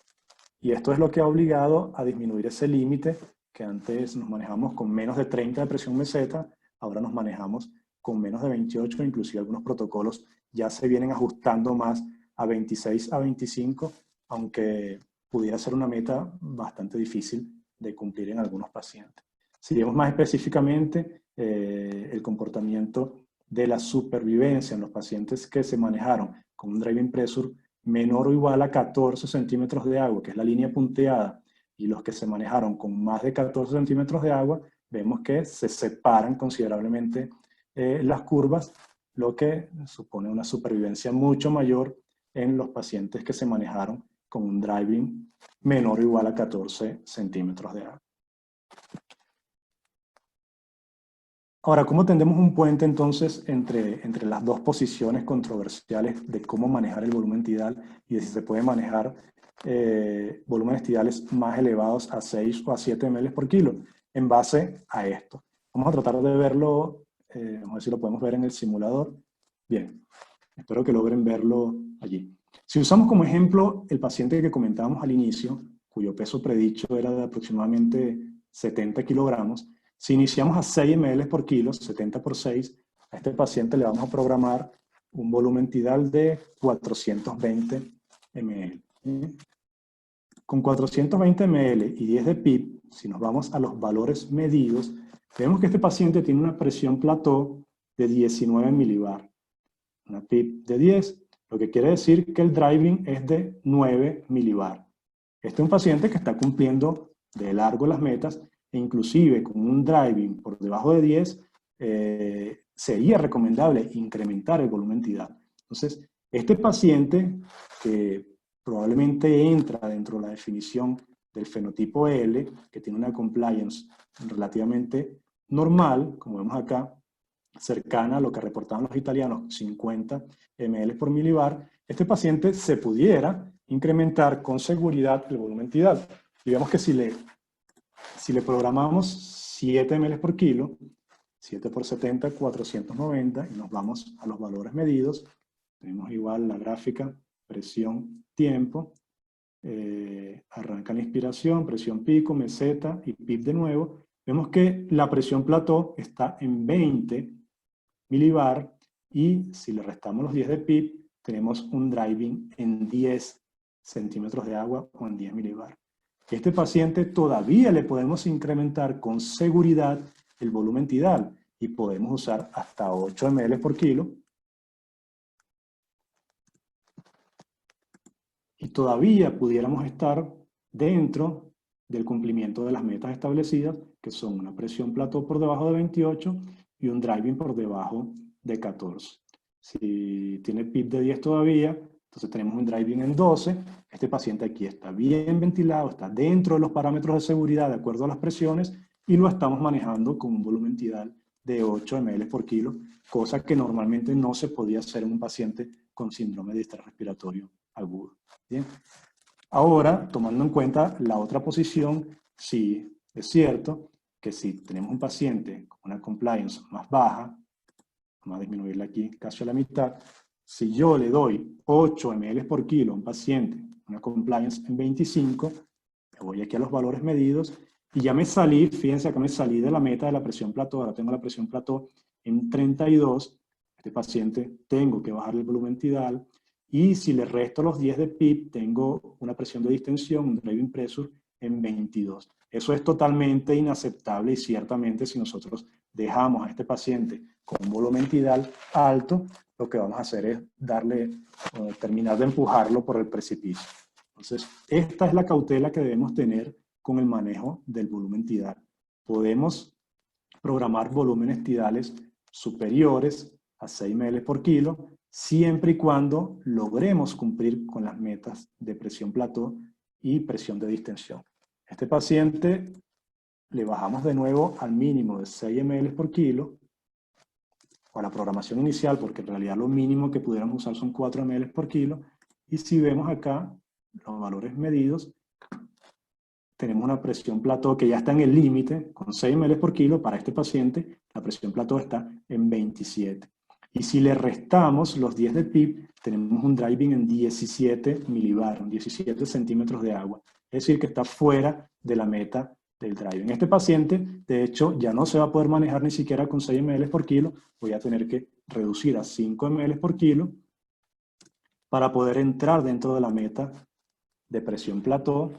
S2: Y esto es lo que ha obligado a disminuir ese límite, que antes nos manejamos con menos de 30 de presión meseta, ahora nos manejamos con menos de 28, inclusive algunos protocolos ya se vienen ajustando más a 26 a 25, aunque pudiera ser una meta bastante difícil de cumplir en algunos pacientes. Si vemos más específicamente el comportamiento de la supervivencia en los pacientes que se manejaron con un driving pressure menor o igual a 14 centímetros de agua, que es la línea punteada, y los que se manejaron con más de 14 centímetros de agua, vemos que se separan considerablemente las curvas, lo que supone una supervivencia mucho mayor en los pacientes que se manejaron con un driving menor o igual a 14 centímetros de agua. Ahora, ¿cómo tendemos un puente entonces entre las dos posiciones controversiales de cómo manejar el volumen tidal y de si se puede manejar volúmenes tidales más elevados a 6 o a 7 ml por kilo en base a esto? Vamos a tratar de verlo, vamos a ver si lo podemos ver en el simulador. Bien, espero que logren verlo allí. Si usamos como ejemplo el paciente que comentábamos al inicio, cuyo peso predicho era de aproximadamente 70 kilogramos, si iniciamos a 6 ml por kilo, 70 por 6, a este paciente le vamos a programar un volumen tidal de 420 ml. Con 420 ml y 10 de PIB, si nos vamos a los valores medidos, vemos que este paciente tiene una presión plató de 19 milibar. Una PIB de 10, lo que quiere decir que el driving es de 9 milibar. Este es un paciente que está cumpliendo de largo las metas e inclusive con un driving por debajo de 10 sería recomendable incrementar el volumen tidal. Entonces, este paciente que probablemente entra dentro de la definición del fenotipo L, que tiene una compliance relativamente normal, como vemos acá, cercana a lo que reportaban los italianos, 50 ml por milibar, este paciente se pudiera incrementar con seguridad el volumen tidal. Y vemos que si le programamos 7 ml por kilo, 7 por 70, 490, y nos vamos a los valores medidos, tenemos igual la gráfica, presión, tiempo, arranca la inspiración, presión pico, meseta y PIB de nuevo. Vemos que la presión plató está en 20 milibar y si le restamos los 10 de PIB, tenemos un driving en 10 centímetros de agua o en 10 milibar. Este paciente todavía le podemos incrementar con seguridad el volumen tidal y podemos usar hasta 8 ml por kilo. Y todavía pudiéramos estar dentro del cumplimiento de las metas establecidas, que son una presión plató por debajo de 28 y un driving por debajo de 14. Si tiene PIB de 10 todavía, entonces tenemos un driving en 12. Este paciente aquí está bien ventilado, está dentro de los parámetros de seguridad de acuerdo a las presiones y lo estamos manejando con un volumen tidal de 8 ml por kilo, cosa que normalmente no se podía hacer en un paciente con síndrome de distrés respiratorio agudo. Bien. Ahora, tomando en cuenta la otra posición, sí es cierto que si tenemos un paciente con una compliance más baja, vamos a disminuirla aquí casi a la mitad, si yo le doy 8 ml por kilo a un paciente, una compliance en 25, me voy aquí a los valores medidos y ya me salí, fíjense acá me salí de la meta de la presión plató, ahora tengo la presión plató en 32, este paciente tengo que bajar el volumen tidal, y si le resto los 10 de PIB, tengo una presión de distensión, un driving pressure, en 22. Eso es totalmente inaceptable y ciertamente si nosotros dejamos a este paciente con un volumen tidal alto, lo que vamos a hacer es terminar de empujarlo por el precipicio. Entonces, esta es la cautela que debemos tener con el manejo del volumen tidal. Podemos programar volúmenes tidales superiores a 6 ml por kilo, siempre y cuando logremos cumplir con las metas de presión plató y presión de distensión. Este paciente le bajamos de nuevo al mínimo de 6 ml por kilo, o a la programación inicial, porque en realidad lo mínimo que pudiéramos usar son 4 ml por kilo, y si vemos acá los valores medidos, tenemos una presión plató que ya está en el límite, con 6 ml por kilo, para este paciente la presión plató está en 27. Y si le restamos los 10 de PIB, tenemos un driving en 17 milibar, 17 centímetros de agua. Es decir, que está fuera de la meta del driving. Este paciente, de hecho, ya no se va a poder manejar ni siquiera con 6 ml por kilo. Voy a tener que reducir a 5 ml por kilo para poder entrar dentro de la meta de presión plató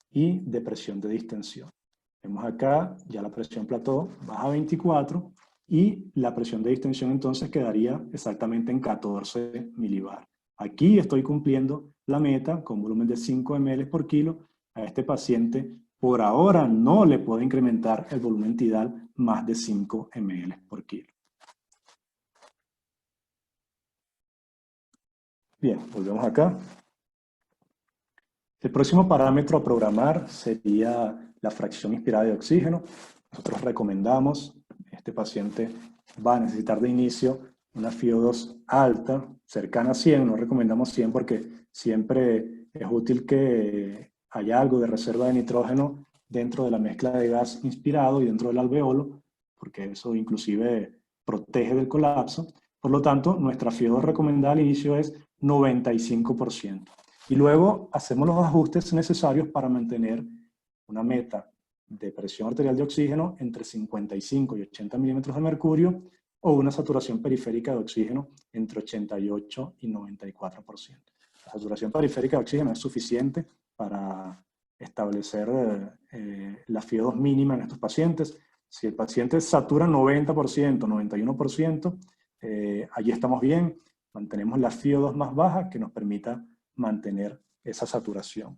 S2: y de presión de distensión. Vemos acá, ya la presión plató baja a 24 y la presión de distensión entonces quedaría exactamente en 14 milibar. Aquí estoy cumpliendo la meta con volumen de 5 ml por kilo. A este paciente por ahora no le puedo incrementar el volumen tidal más de 5 ml por kilo. Bien, volvemos acá. El próximo parámetro a programar sería la fracción inspirada de oxígeno. Nosotros recomendamos, este paciente va a necesitar de inicio una FiO2 alta, cercana a 100, no recomendamos 100 porque siempre es útil que haya algo de reserva de nitrógeno dentro de la mezcla de gas inspirado y dentro del alveolo, porque eso inclusive protege del colapso. Por lo tanto, nuestra FiO2 recomendada al inicio es 95%. Y luego hacemos los ajustes necesarios para mantener una meta de presión arterial de oxígeno entre 55 y 80 milímetros de mercurio, o una saturación periférica de oxígeno entre 88 y 94%. La saturación periférica de oxígeno es suficiente para establecer la FiO2 mínima en estos pacientes. Si el paciente satura 90%, 91%, allí estamos bien, mantenemos la FiO2 más baja que nos permita mantener esa saturación.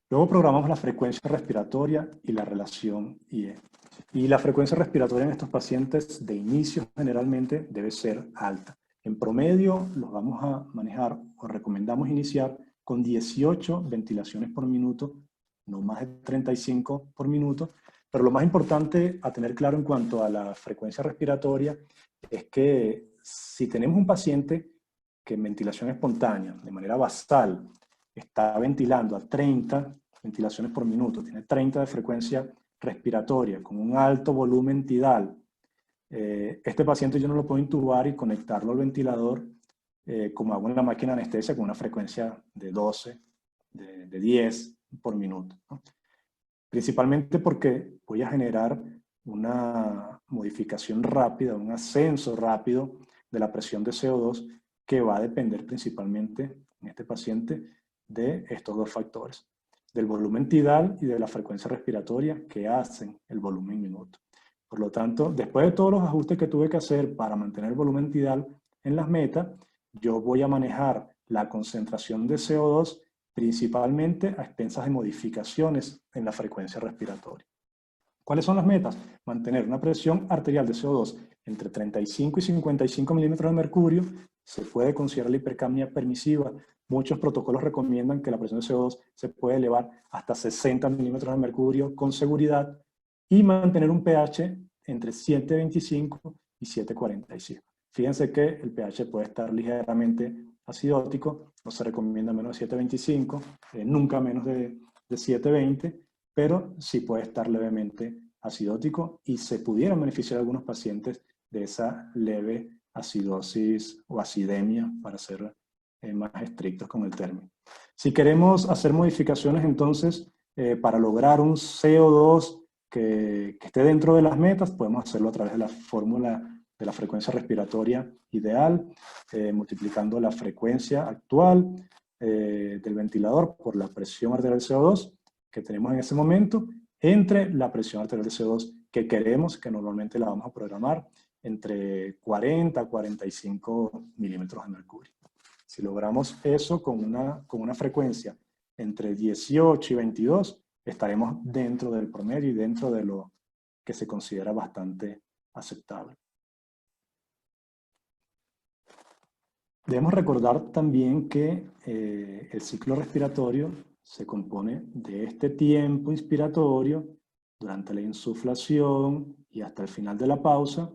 S2: Luego programamos la frecuencia respiratoria y la relación IE. Y la frecuencia respiratoria en estos pacientes de inicio generalmente debe ser alta. En promedio los vamos a manejar o recomendamos iniciar con 18 ventilaciones por minuto, no más de 35 por minuto. Pero lo más importante a tener claro en cuanto a la frecuencia respiratoria es que si tenemos un paciente que en ventilación espontánea, de manera basal, está ventilando a 30 ventilaciones por minuto, tiene 30 de frecuencia respiratoria, con un alto volumen tidal, este paciente yo no lo puedo intubar y conectarlo al ventilador como hago en la máquina de anestesia con una frecuencia de 12, de 10 por minuto, ¿no? Principalmente porque voy a generar una modificación rápida, un ascenso rápido de la presión de CO2 que va a depender principalmente en este paciente de estos dos factores, del volumen tidal y de la frecuencia respiratoria que hacen el volumen minuto. Por lo tanto, después de todos los ajustes que tuve que hacer para mantener el volumen tidal en las metas, yo voy a manejar la concentración de CO2 principalmente a expensas de modificaciones en la frecuencia respiratoria. ¿Cuáles son las metas? Mantener una presión arterial de CO2 entre 35 y 55 milímetros de mercurio. Se puede considerar la hipercapnia permisiva. Muchos protocolos recomiendan que la presión de CO2 se puede elevar hasta 60 milímetros de mercurio con seguridad y mantener un pH entre 7.25 y 7.45. Fíjense que el pH puede estar ligeramente acidótico, no se recomienda menos de 7.25, nunca menos de 7.20, pero sí puede estar levemente acidótico y se pudieran beneficiar algunos pacientes de esa leve acidosis o acidemia, para ser más estrictos con el término. Si queremos hacer modificaciones entonces para lograr un CO2 que esté dentro de las metas, podemos hacerlo a través de la fórmula de la frecuencia respiratoria ideal, multiplicando la frecuencia actual del ventilador por la presión arterial de CO2 que tenemos en ese momento, entre la presión arterial de CO2 que queremos, que normalmente la vamos a programar entre 40 a 45 milímetros de mercurio. Si logramos eso con una frecuencia entre 18 y 22, estaremos dentro del promedio y dentro de lo que se considera bastante aceptable. Debemos recordar también que el ciclo respiratorio se compone de este tiempo inspiratorio durante la insuflación y hasta el final de la pausa,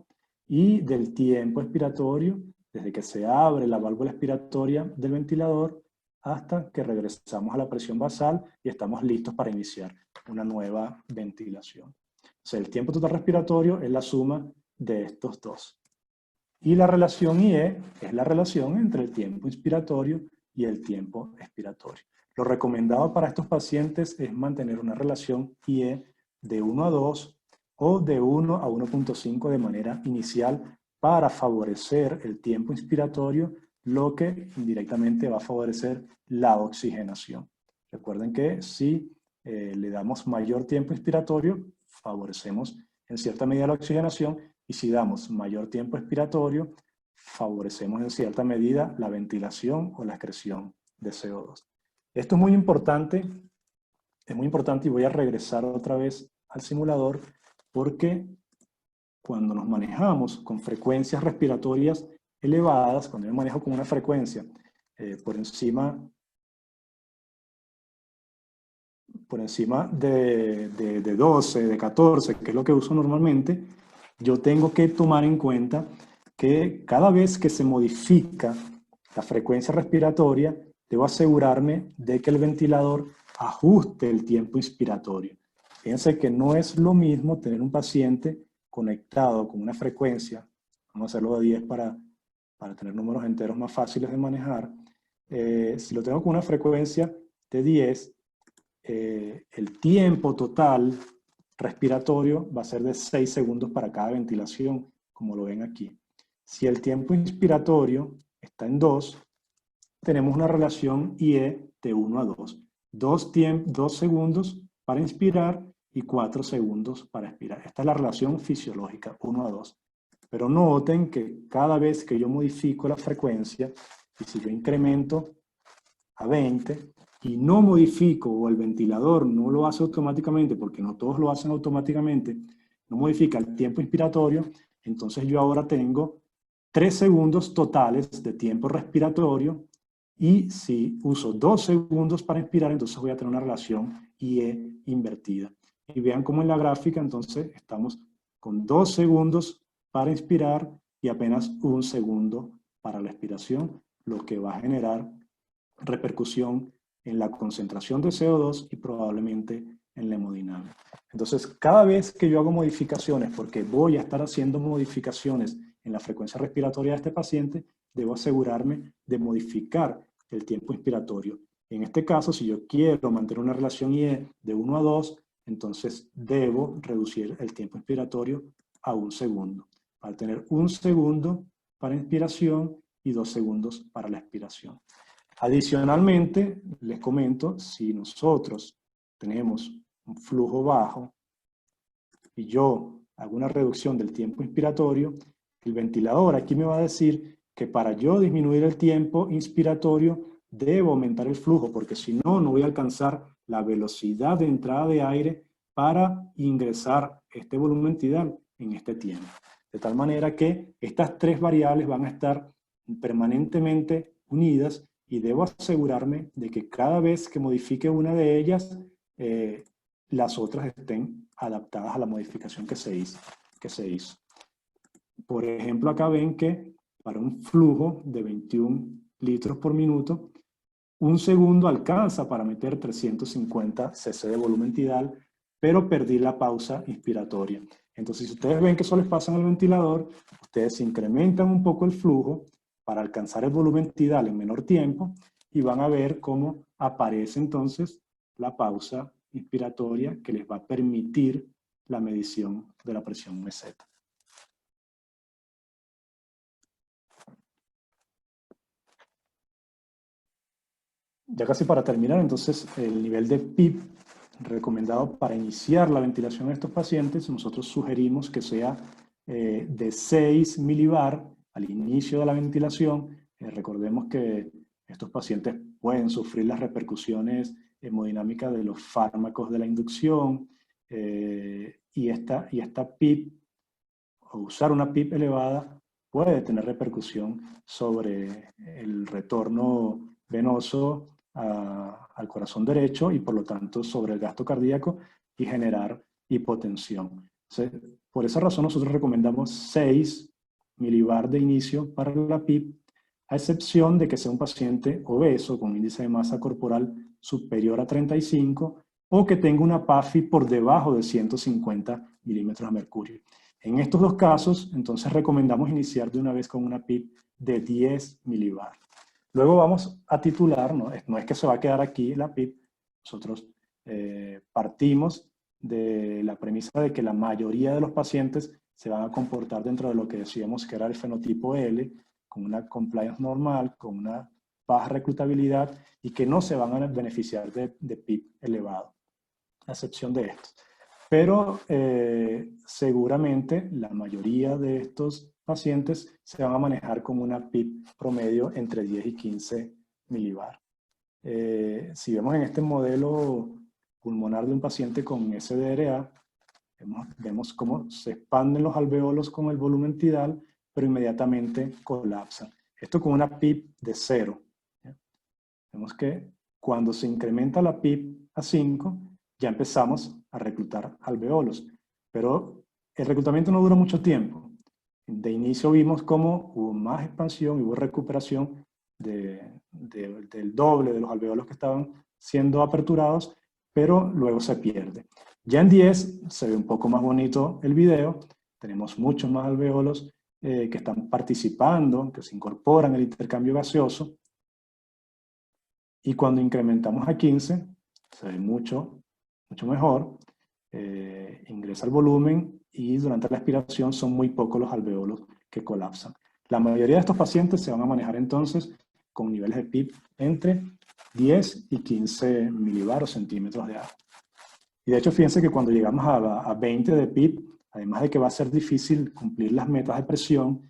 S2: y del tiempo expiratorio desde que se abre la válvula expiratoria del ventilador hasta que regresamos a la presión basal y estamos listos para iniciar una nueva ventilación. O sea, el tiempo total respiratorio es la suma de estos dos. Y la relación IE es la relación entre el tiempo inspiratorio y el tiempo expiratorio. Lo recomendado para estos pacientes es mantener una relación IE de 1 a 2 o de 1 a 1.5 de manera inicial para favorecer el tiempo inspiratorio, lo que indirectamente va a favorecer la oxigenación. Recuerden que si le damos mayor tiempo inspiratorio, favorecemos en cierta medida la oxigenación, y si damos mayor tiempo expiratorio, favorecemos en cierta medida la ventilación o la excreción de CO2. Esto es muy importante y voy a regresar otra vez al simulador, porque cuando nos manejamos con frecuencias respiratorias elevadas, cuando yo manejo con una frecuencia por encima de 12, de 14, que es lo que uso normalmente, yo tengo que tomar en cuenta que cada vez que se modifica la frecuencia respiratoria, debo asegurarme de que el ventilador ajuste el tiempo inspiratorio. Fíjense que no es lo mismo tener un paciente conectado con una frecuencia, vamos a hacerlo de 10 para para tener números enteros más fáciles de manejar, si lo tengo con una frecuencia de 10, el tiempo total respiratorio va a ser de 6 segundos para cada ventilación, como lo ven aquí. Si el tiempo inspiratorio está en 2, tenemos una relación IE de 1 a 2. 2 segundos para inspirar y 4 segundos para expirar. Esta es la relación fisiológica, 1 a 2. Pero noten que cada vez que yo modifico la frecuencia, y si yo incremento a 20 y no modifico, o el ventilador no lo hace automáticamente, porque no todos lo hacen automáticamente, no modifica el tiempo inspiratorio, entonces yo ahora tengo 3 segundos totales de tiempo respiratorio, y si uso 2 segundos para inspirar, entonces voy a tener una relación IE invertida. Y vean cómo en la gráfica entonces estamos con 2 segundos para inspirar y apenas 1 segundo para la expiración, lo que va a generar repercusión en la concentración de CO2 y probablemente en la hemodinámica. Entonces, cada vez que yo hago modificaciones, porque voy a estar haciendo modificaciones en la frecuencia respiratoria de este paciente, debo asegurarme de modificar el tiempo inspiratorio. En este caso, si yo quiero mantener una relación IE de 1 a 2, entonces debo reducir el tiempo inspiratorio a 1 segundo, para tener 1 segundo para inspiración y 2 segundos para la expiración. Adicionalmente, les comento, si nosotros tenemos un flujo bajo y yo hago una reducción del tiempo inspiratorio, el ventilador aquí me va a decir que para yo disminuir el tiempo inspiratorio debo aumentar el flujo, porque si no, no voy a alcanzar la velocidad de entrada de aire para ingresar este volumen tidal en este tiempo. De tal manera que estas 3 variables van a estar permanentemente unidas y debo asegurarme de que cada vez que modifique una de ellas, las otras estén adaptadas a la modificación que se hizo. Por ejemplo, acá ven que para un flujo de 21 litros por minuto, 1 segundo alcanza para meter 350 cc de volumen tidal, pero perdí la pausa inspiratoria. Entonces, si ustedes ven que eso les pasa en el ventilador, ustedes incrementan un poco el flujo para alcanzar el volumen tidal en menor tiempo y van a ver cómo aparece entonces la pausa inspiratoria que les va a permitir la medición de la presión meseta. Ya casi para terminar, entonces, el nivel de PIP recomendado para iniciar la ventilación de estos pacientes, nosotros sugerimos que sea de 6 milibar al inicio de la ventilación. Recordemos que estos pacientes pueden sufrir las repercusiones hemodinámicas de los fármacos de la inducción, y esta PIP, o usar una PIP elevada, puede tener repercusión sobre el retorno venoso al corazón derecho y por lo tanto sobre el gasto cardíaco y generar hipotensión. Entonces, por esa razón nosotros recomendamos 6 milibar de inicio para la PIP, a excepción de que sea un paciente obeso con índice de masa corporal superior a 35 o que tenga una PAFI por debajo de 150 milímetros de mercurio. En estos 2 casos, entonces recomendamos iniciar de una vez con una PIP de 10 milibar. Luego vamos a titular, no es que se va a quedar aquí la PIP, nosotros partimos de la premisa de que la mayoría de los pacientes se van a comportar dentro de lo que decíamos que era el fenotipo L, con una compliance normal, con una baja reclutabilidad y que no se van a beneficiar de PIP elevado, a excepción de estos. Pero seguramente la mayoría de estos pacientes se van a manejar con una PIP promedio entre 10 y 15 milibar. Si vemos en este modelo pulmonar de un paciente con SDRA, vemos cómo se expanden los alveolos con el volumen tidal, pero inmediatamente colapsan. Esto con una PIP de 0. ¿Ya? Vemos que cuando se incrementa la PIP a 5, ya empezamos a reclutar alveolos. Pero el reclutamiento no dura mucho tiempo. De inicio vimos cómo hubo más expansión y hubo recuperación del doble de los alveolos que estaban siendo aperturados, pero luego se pierde. Ya en 10 se ve un poco más bonito el video, tenemos muchos más alveolos que están participando, que se incorporan al intercambio gaseoso. Y cuando incrementamos a 15, se ve mucho mejor. Ingresa el volumen y durante la expiración son muy pocos los alveolos que colapsan. La mayoría de estos pacientes se van a manejar entonces con niveles de PIB entre 10 y 15 milibar o centímetros de agua. Y de hecho, fíjense que cuando llegamos a 20 de PIB, además de que va a ser difícil cumplir las metas de presión,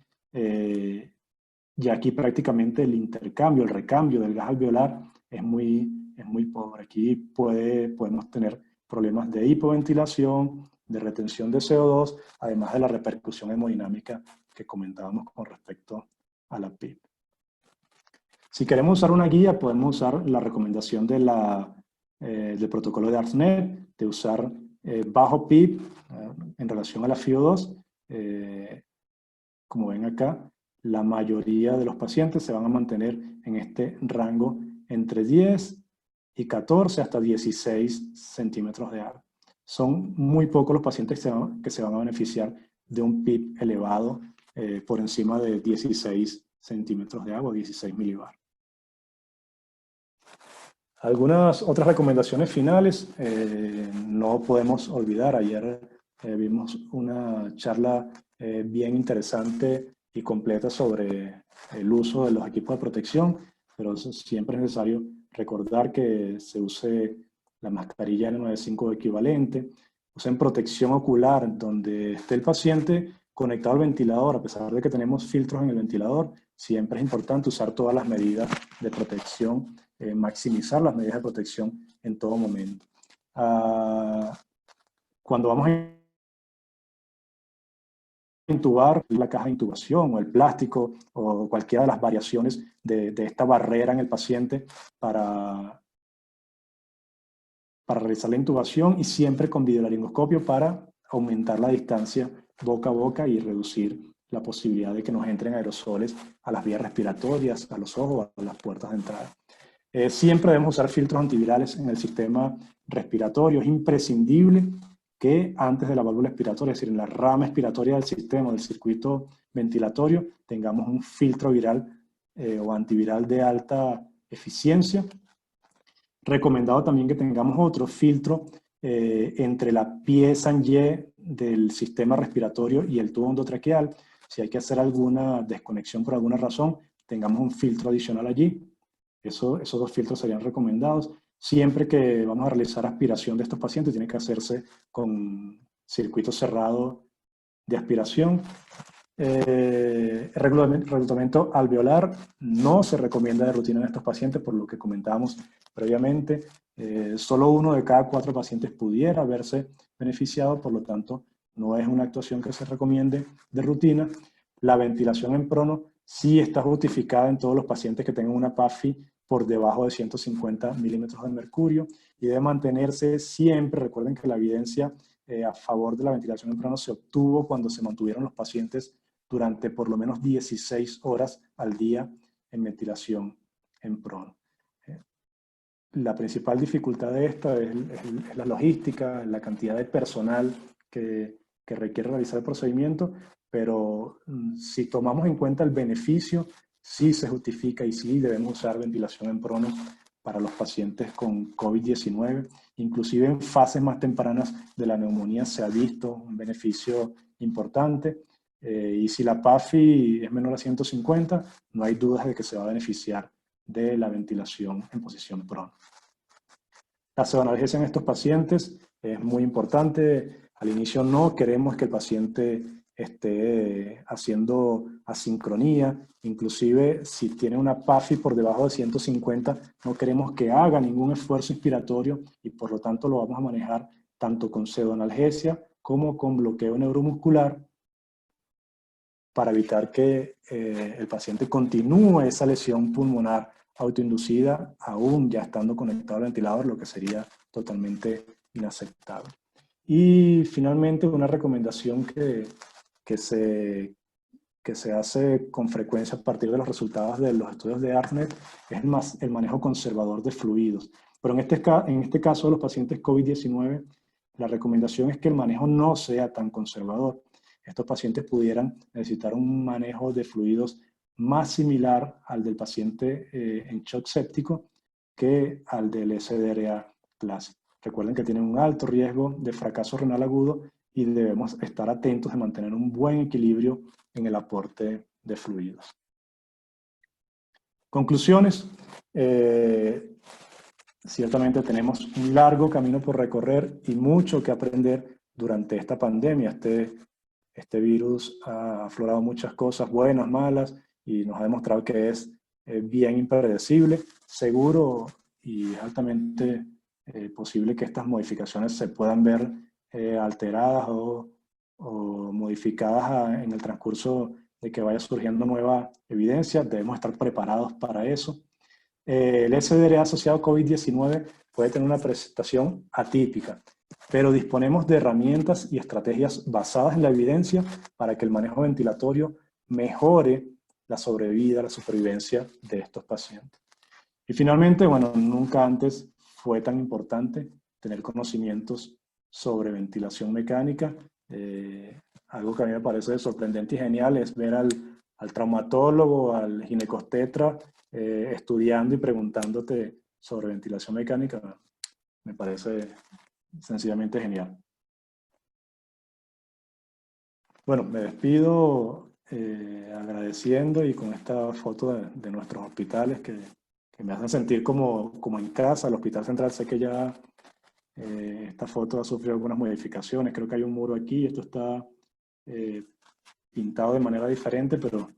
S2: ya aquí prácticamente el intercambio, el recambio del gas alveolar es muy pobre. Aquí podemos tener problemas de hipoventilación, de retención de CO2, además de la repercusión hemodinámica que comentábamos con respecto a la PIB. Si queremos usar una guía, podemos usar la recomendación de del protocolo de ARSNet, de usar bajo PIB en relación a la FiO2. Como ven acá, la mayoría de los pacientes se van a mantener en este rango entre 10 y 14 hasta 16 centímetros de agua. Son muy pocos los pacientes que se van a beneficiar de un PIB elevado por encima de 16 centímetros de agua, 16 milibar. Algunas otras recomendaciones finales, no podemos olvidar, ayer vimos una charla bien interesante y completa sobre el uso de los equipos de protección, pero siempre es necesario recordar que se use la mascarilla N95 equivalente, usen protección ocular donde esté el paciente conectado al ventilador. A pesar de que tenemos filtros en el ventilador, siempre es importante usar todas las medidas de protección, maximizar las medidas de protección en todo momento. Cuando vamos a intubar, la caja de intubación o el plástico o cualquiera de las variaciones de esta barrera en el paciente para realizar la intubación, y siempre con videolaringoscopio para aumentar la distancia boca a boca y reducir la posibilidad de que nos entren aerosoles a las vías respiratorias, a los ojos, a las puertas de entrada. Siempre debemos usar filtros antivirales en el sistema respiratorio. Es imprescindible que antes de la válvula expiratoria, es decir, en la rama expiratoria del sistema, del circuito ventilatorio, tengamos un filtro viral o antiviral de alta eficiencia. Recomendado también que tengamos otro filtro entre la pieza en Y del sistema respiratorio y el tubo endotraqueal. Si hay que hacer alguna desconexión por alguna razón, tengamos un filtro adicional allí. Esos dos filtros serían recomendados. Siempre que vamos a realizar aspiración de estos pacientes, tiene que hacerse con circuito cerrado de aspiración. El reclutamiento alveolar no se recomienda de rutina en estos pacientes, por lo que comentábamos previamente. Solo 1 de cada 4 pacientes pudiera verse beneficiado, por lo tanto, no es una actuación que se recomiende de rutina. La ventilación en prono sí está justificada en todos los pacientes que tengan una PAFI por debajo de 150 milímetros de mercurio, y debe mantenerse siempre. Recuerden que la evidencia a favor de la ventilación en prono se obtuvo cuando se mantuvieron los pacientes durante por lo menos 16 horas al día en ventilación en prono. La principal dificultad de esta es la logística, la cantidad de personal que requiere realizar el procedimiento, pero si tomamos en cuenta el beneficio, sí se justifica y sí debemos usar ventilación en prono para los pacientes con COVID-19. Inclusive en fases más tempranas de la neumonía se ha visto un beneficio importante. Y si la PAFI es menor a 150, no hay dudas de que se va a beneficiar de la ventilación en posición prono. La pseudoanalgesia en estos pacientes es muy importante. Al inicio no queremos que el paciente esté haciendo asincronía. Inclusive si tiene una PAFI por debajo de 150, no queremos que haga ningún esfuerzo inspiratorio, y por lo tanto lo vamos a manejar tanto con pseudoanalgesia como con bloqueo neuromuscular, para evitar que el paciente continúe esa lesión pulmonar autoinducida aún ya estando conectado al ventilador, lo que sería totalmente inaceptable. Y finalmente, una recomendación que se hace con frecuencia a partir de los resultados de los estudios de ARSNet es el manejo conservador de fluidos. Pero en este caso de los pacientes COVID-19, la recomendación es que el manejo no sea tan conservador. estos pacientes pudieran necesitar un manejo de fluidos más similar al del paciente en shock séptico que al del SDRA clásico. Recuerden que tienen un alto riesgo de fracaso renal agudo y debemos estar atentos de mantener un buen equilibrio en el aporte de fluidos. Conclusiones. Ciertamente tenemos un largo camino por recorrer y mucho que aprender durante esta pandemia. Este virus ha aflorado muchas cosas buenas, malas, y nos ha demostrado que es bien impredecible, seguro y altamente posible que estas modificaciones se puedan ver alteradas o modificadas en el transcurso de que vaya surgiendo nueva evidencia. Debemos estar preparados para eso. El SDRA asociado a COVID-19 puede tener una presentación atípica, pero disponemos de herramientas y estrategias basadas en la evidencia para que el manejo ventilatorio mejore la sobrevida, la supervivencia de estos pacientes. Y finalmente, bueno, nunca antes fue tan importante tener conocimientos sobre ventilación mecánica. Algo que a mí me parece sorprendente y genial es ver al traumatólogo, al ginecostetra, estudiando y preguntándote sobre ventilación mecánica. Me parece sencillamente genial. Bueno, me despido agradeciendo y con esta foto de nuestros hospitales que me hacen sentir como en casa. El Hospital Central, sé que ya esta foto ha sufrido algunas modificaciones. Creo que hay un muro aquí, esto está pintado de manera diferente, pero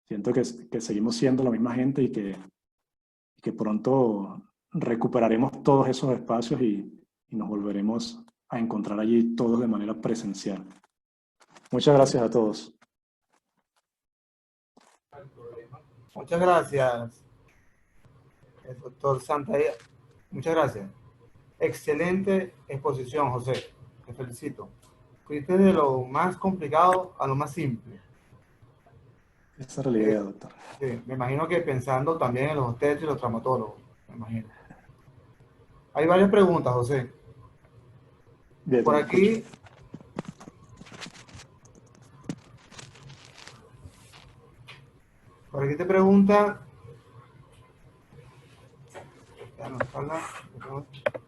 S2: siento que seguimos siendo la misma gente y que pronto recuperaremos todos esos espacios y nos volveremos a encontrar allí todos de manera presencial. Muchas gracias a todos.
S1: Muchas gracias, el doctor Santaella. Muchas gracias. Excelente exposición, José. Te felicito. Fuiste de lo más complicado a lo más simple.
S2: Esa era la idea, doctor.
S1: Sí, me imagino que pensando también en los obstetras y los traumatólogos, me imagino. Hay varias preguntas, José.
S2: Bien,
S1: Por
S2: te
S1: aquí,
S2: escucho.
S1: por aquí te pregunta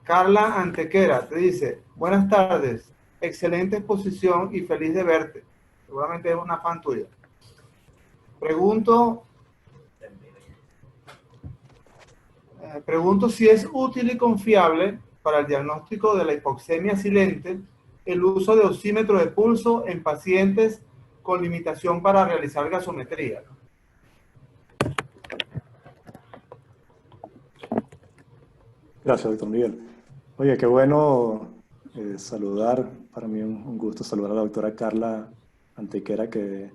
S1: Carla Antequera, te dice: buenas tardes, excelente exposición y feliz de verte. Seguramente es una fan tuya. Pregunto si es útil y confiable para el diagnóstico de la hipoxemia silente el uso de oxímetro de pulso en pacientes con limitación para realizar gasometría.
S2: Gracias, doctor Miguel. Oye, qué bueno saludar, para mí un gusto saludar a la doctora Carla Antequera, que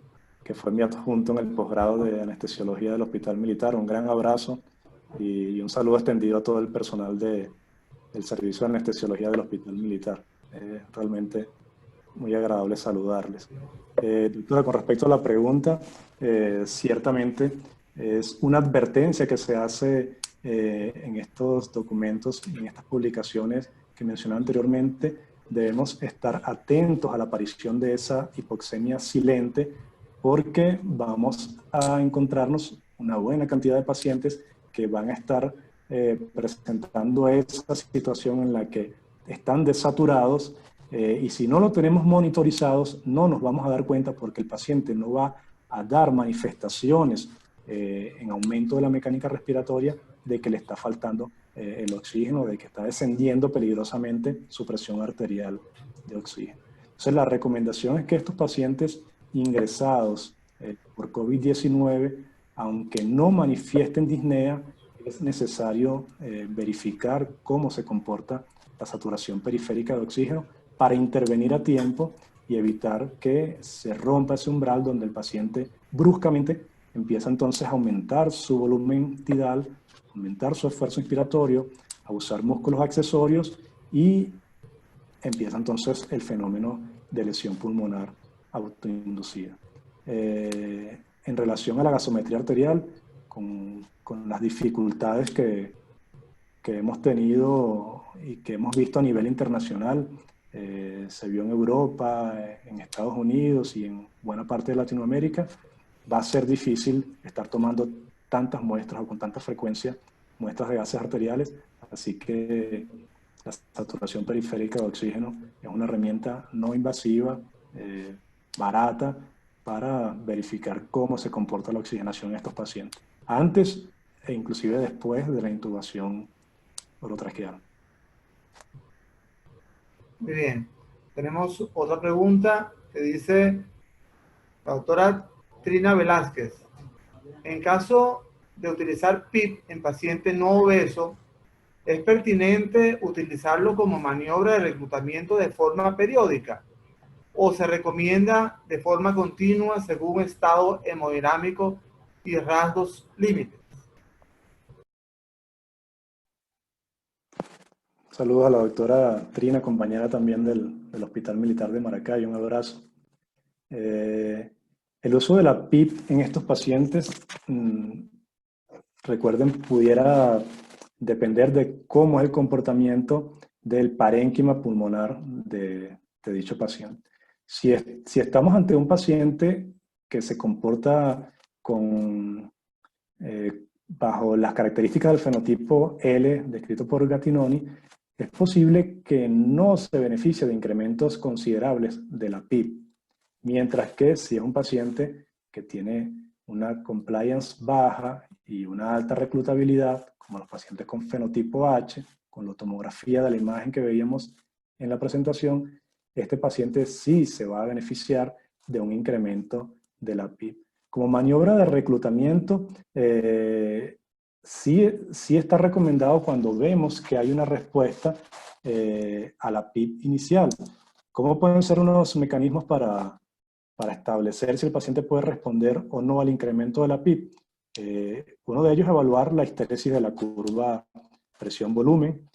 S2: fue mi adjunto en el posgrado de anestesiología del Hospital Militar. Un gran abrazo y un saludo extendido a todo el personal del Servicio de Anestesiología del Hospital Militar. Realmente muy agradable saludarles. Doctora, con respecto a la pregunta, ciertamente es una advertencia que se hace en estos documentos y en estas publicaciones que mencioné anteriormente. Debemos estar atentos a la aparición de esa hipoxemia silente porque vamos a encontrarnos una buena cantidad de pacientes que van a estar presentando esa situación en la que están desaturados y si no lo tenemos monitorizados no nos vamos a dar cuenta porque el paciente no va a dar manifestaciones en aumento de la mecánica respiratoria de que le está faltando el oxígeno, de que está descendiendo peligrosamente su presión arterial de oxígeno. Entonces la recomendación es que estos pacientes ingresados por COVID-19, aunque no manifiesten disnea, es necesario verificar cómo se comporta la saturación periférica de oxígeno para intervenir a tiempo y evitar que se rompa ese umbral donde el paciente bruscamente empieza entonces a aumentar su volumen tidal, aumentar su esfuerzo inspiratorio, a usar músculos accesorios y empieza entonces el fenómeno de lesión pulmonar autoinducida. En relación a la gasometría arterial, con las dificultades que hemos tenido y que hemos visto a nivel internacional, se vio en Europa, en Estados Unidos y en buena parte de Latinoamérica, va a ser difícil estar tomando tantas muestras o con tanta frecuencia muestras de gases arteriales, así que la saturación periférica de oxígeno es una herramienta no invasiva, barata, para verificar cómo se comporta la oxigenación en estos pacientes, antes e inclusive después de la intubación orotraqueal.
S1: Muy bien. Tenemos otra pregunta que dice la doctora Trina Velázquez. En caso de utilizar PIP en paciente no obeso, ¿es pertinente utilizarlo como maniobra de reclutamiento de forma periódica o se recomienda de forma continua según estado hemodinámico y rasgos límites?
S2: Saludos a la doctora Trina, compañera también del Hospital Militar de Maracay, un abrazo. El uso de la PIP en estos pacientes, recuerden, pudiera depender de cómo es el comportamiento del parénquima pulmonar de dicho paciente. Si estamos ante un paciente que se comporta bajo las características del fenotipo L descrito por Gattinoni, es posible que no se beneficie de incrementos considerables de la PIP, mientras que si es un paciente que tiene una compliance baja y una alta reclutabilidad, como los pacientes con fenotipo H, con la tomografía de la imagen que veíamos en la presentación, este paciente sí se va a beneficiar de un incremento de la PIP. Como maniobra de reclutamiento, sí está recomendado cuando vemos que hay una respuesta a la PIP inicial. ¿Cómo pueden ser unos mecanismos para establecer si el paciente puede responder o no al incremento de la PIP? Uno de ellos es evaluar la histéresis de la curva presión-volumen.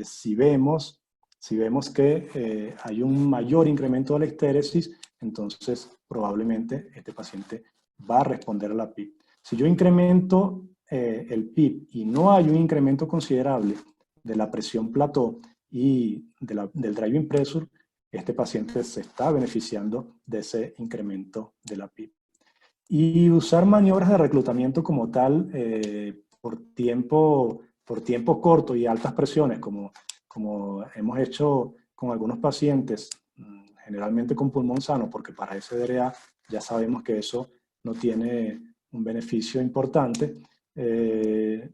S2: Si vemos que hay un mayor incremento de la histéresis, entonces probablemente este paciente va a responder a la PIP. Si yo incremento el PIP y no hay un incremento considerable de la presión plató y del driving pressure, este paciente se está beneficiando de ese incremento de la PIP. Y usar maniobras de reclutamiento como tal por tiempo corto y altas presiones, como hemos hecho con algunos pacientes, generalmente con pulmón sano, porque para SDRA ya sabemos que eso no tiene un beneficio importante.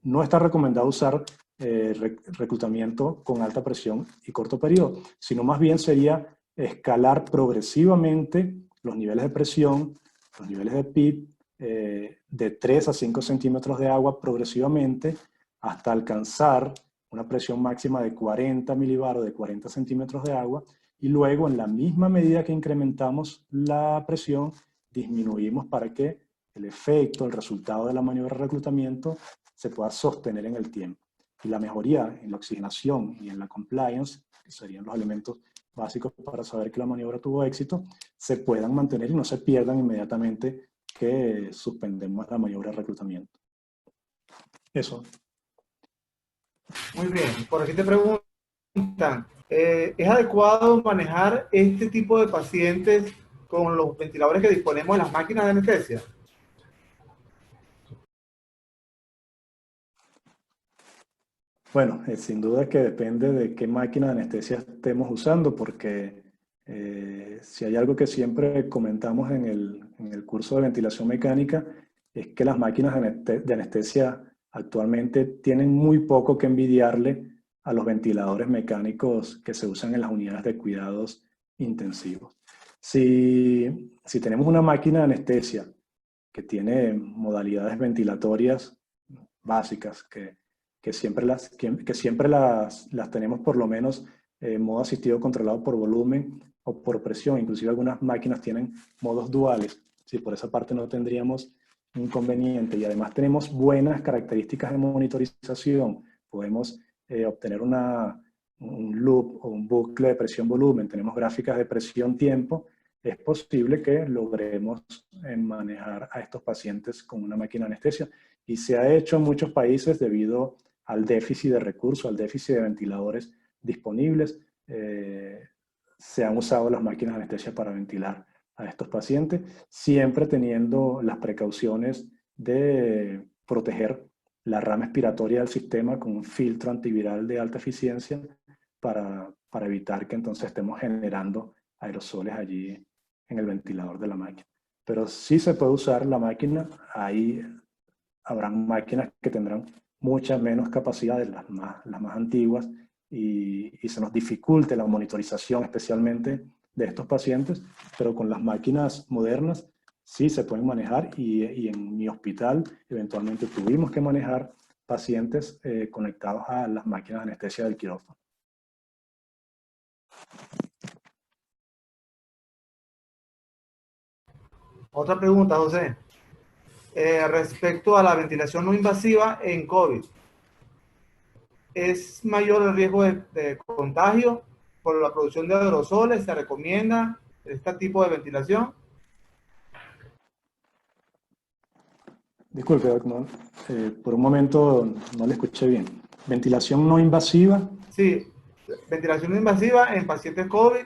S2: No está recomendado usar reclutamiento con alta presión y corto periodo, sino más bien sería escalar progresivamente los niveles de presión, los niveles de PIP, de 3 a 5 centímetros de agua progresivamente hasta alcanzar una presión máxima de 40 milibaros, de 40 centímetros de agua, y luego en la misma medida que incrementamos la presión, disminuimos para que el efecto, el resultado de la maniobra de reclutamiento se pueda sostener en el tiempo. Y la mejoría en la oxigenación y en la compliance, que serían los elementos básicos para saber que la maniobra tuvo éxito, se puedan mantener y no se pierdan inmediatamente que suspendemos la maniobra de reclutamiento. Eso.
S1: Muy bien, por aquí te preguntan, ¿es adecuado manejar este tipo de pacientes con los ventiladores que disponemos en las máquinas de anestesia?
S2: Bueno, sin duda que depende de qué máquina de anestesia estemos usando, porque si hay algo que siempre comentamos en el curso de ventilación mecánica, es que las máquinas de anestesia actualmente tienen muy poco que envidiarle a los ventiladores mecánicos que se usan en las unidades de cuidados intensivos. Si tenemos una máquina de anestesia que tiene modalidades ventilatorias básicas, que siempre las tenemos por lo menos en modo asistido controlado por volumen o por presión. Inclusive algunas máquinas tienen modos duales. Si por esa parte no tendríamos inconveniente, y además tenemos buenas características de monitorización, podemos obtener un loop o un bucle de presión-volumen, tenemos gráficas de presión-tiempo, es posible que logremos manejar a estos pacientes con una máquina de anestesia. Y se ha hecho en muchos países debido al déficit de recursos, al déficit de ventiladores disponibles. se han usado las máquinas de anestesia para ventilar a estos pacientes, siempre teniendo las precauciones de proteger la rama expiratoria del sistema con un filtro antiviral de alta eficiencia para evitar que entonces estemos generando aerosoles allí en el ventilador de la máquina. Pero sí se puede usar la máquina, ahí habrán máquinas que tendrán mucha menos capacidad de las más antiguas y se nos dificulte la monitorización especialmente de estos pacientes, pero con las máquinas modernas sí se pueden manejar y en mi hospital eventualmente tuvimos que manejar pacientes conectados a las máquinas de anestesia del quirófano.
S1: Otra pregunta, José. Respecto a la ventilación no invasiva en COVID, ¿es mayor el riesgo de contagio por la producción de aerosoles? ¿Se recomienda este tipo de ventilación?
S2: Disculpe, Doc, no, por un momento no le escuché bien. ¿Ventilación no invasiva?
S1: Sí, ventilación no invasiva en pacientes COVID,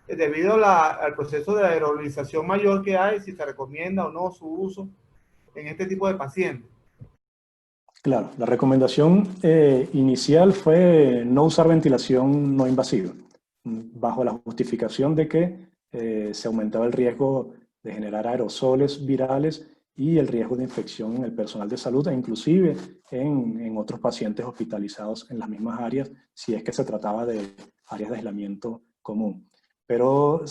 S1: debido al proceso de aerolización mayor que hay, si se recomienda o no su uso en este tipo de pacientes.
S2: Claro, la recomendación inicial fue no usar ventilación no invasiva, bajo la justificación de que se aumentaba el riesgo de generar aerosoles virales y el riesgo de infección en el personal de salud e inclusive en otros pacientes hospitalizados en las mismas áreas, si es que se trataba de áreas de aislamiento común. Pero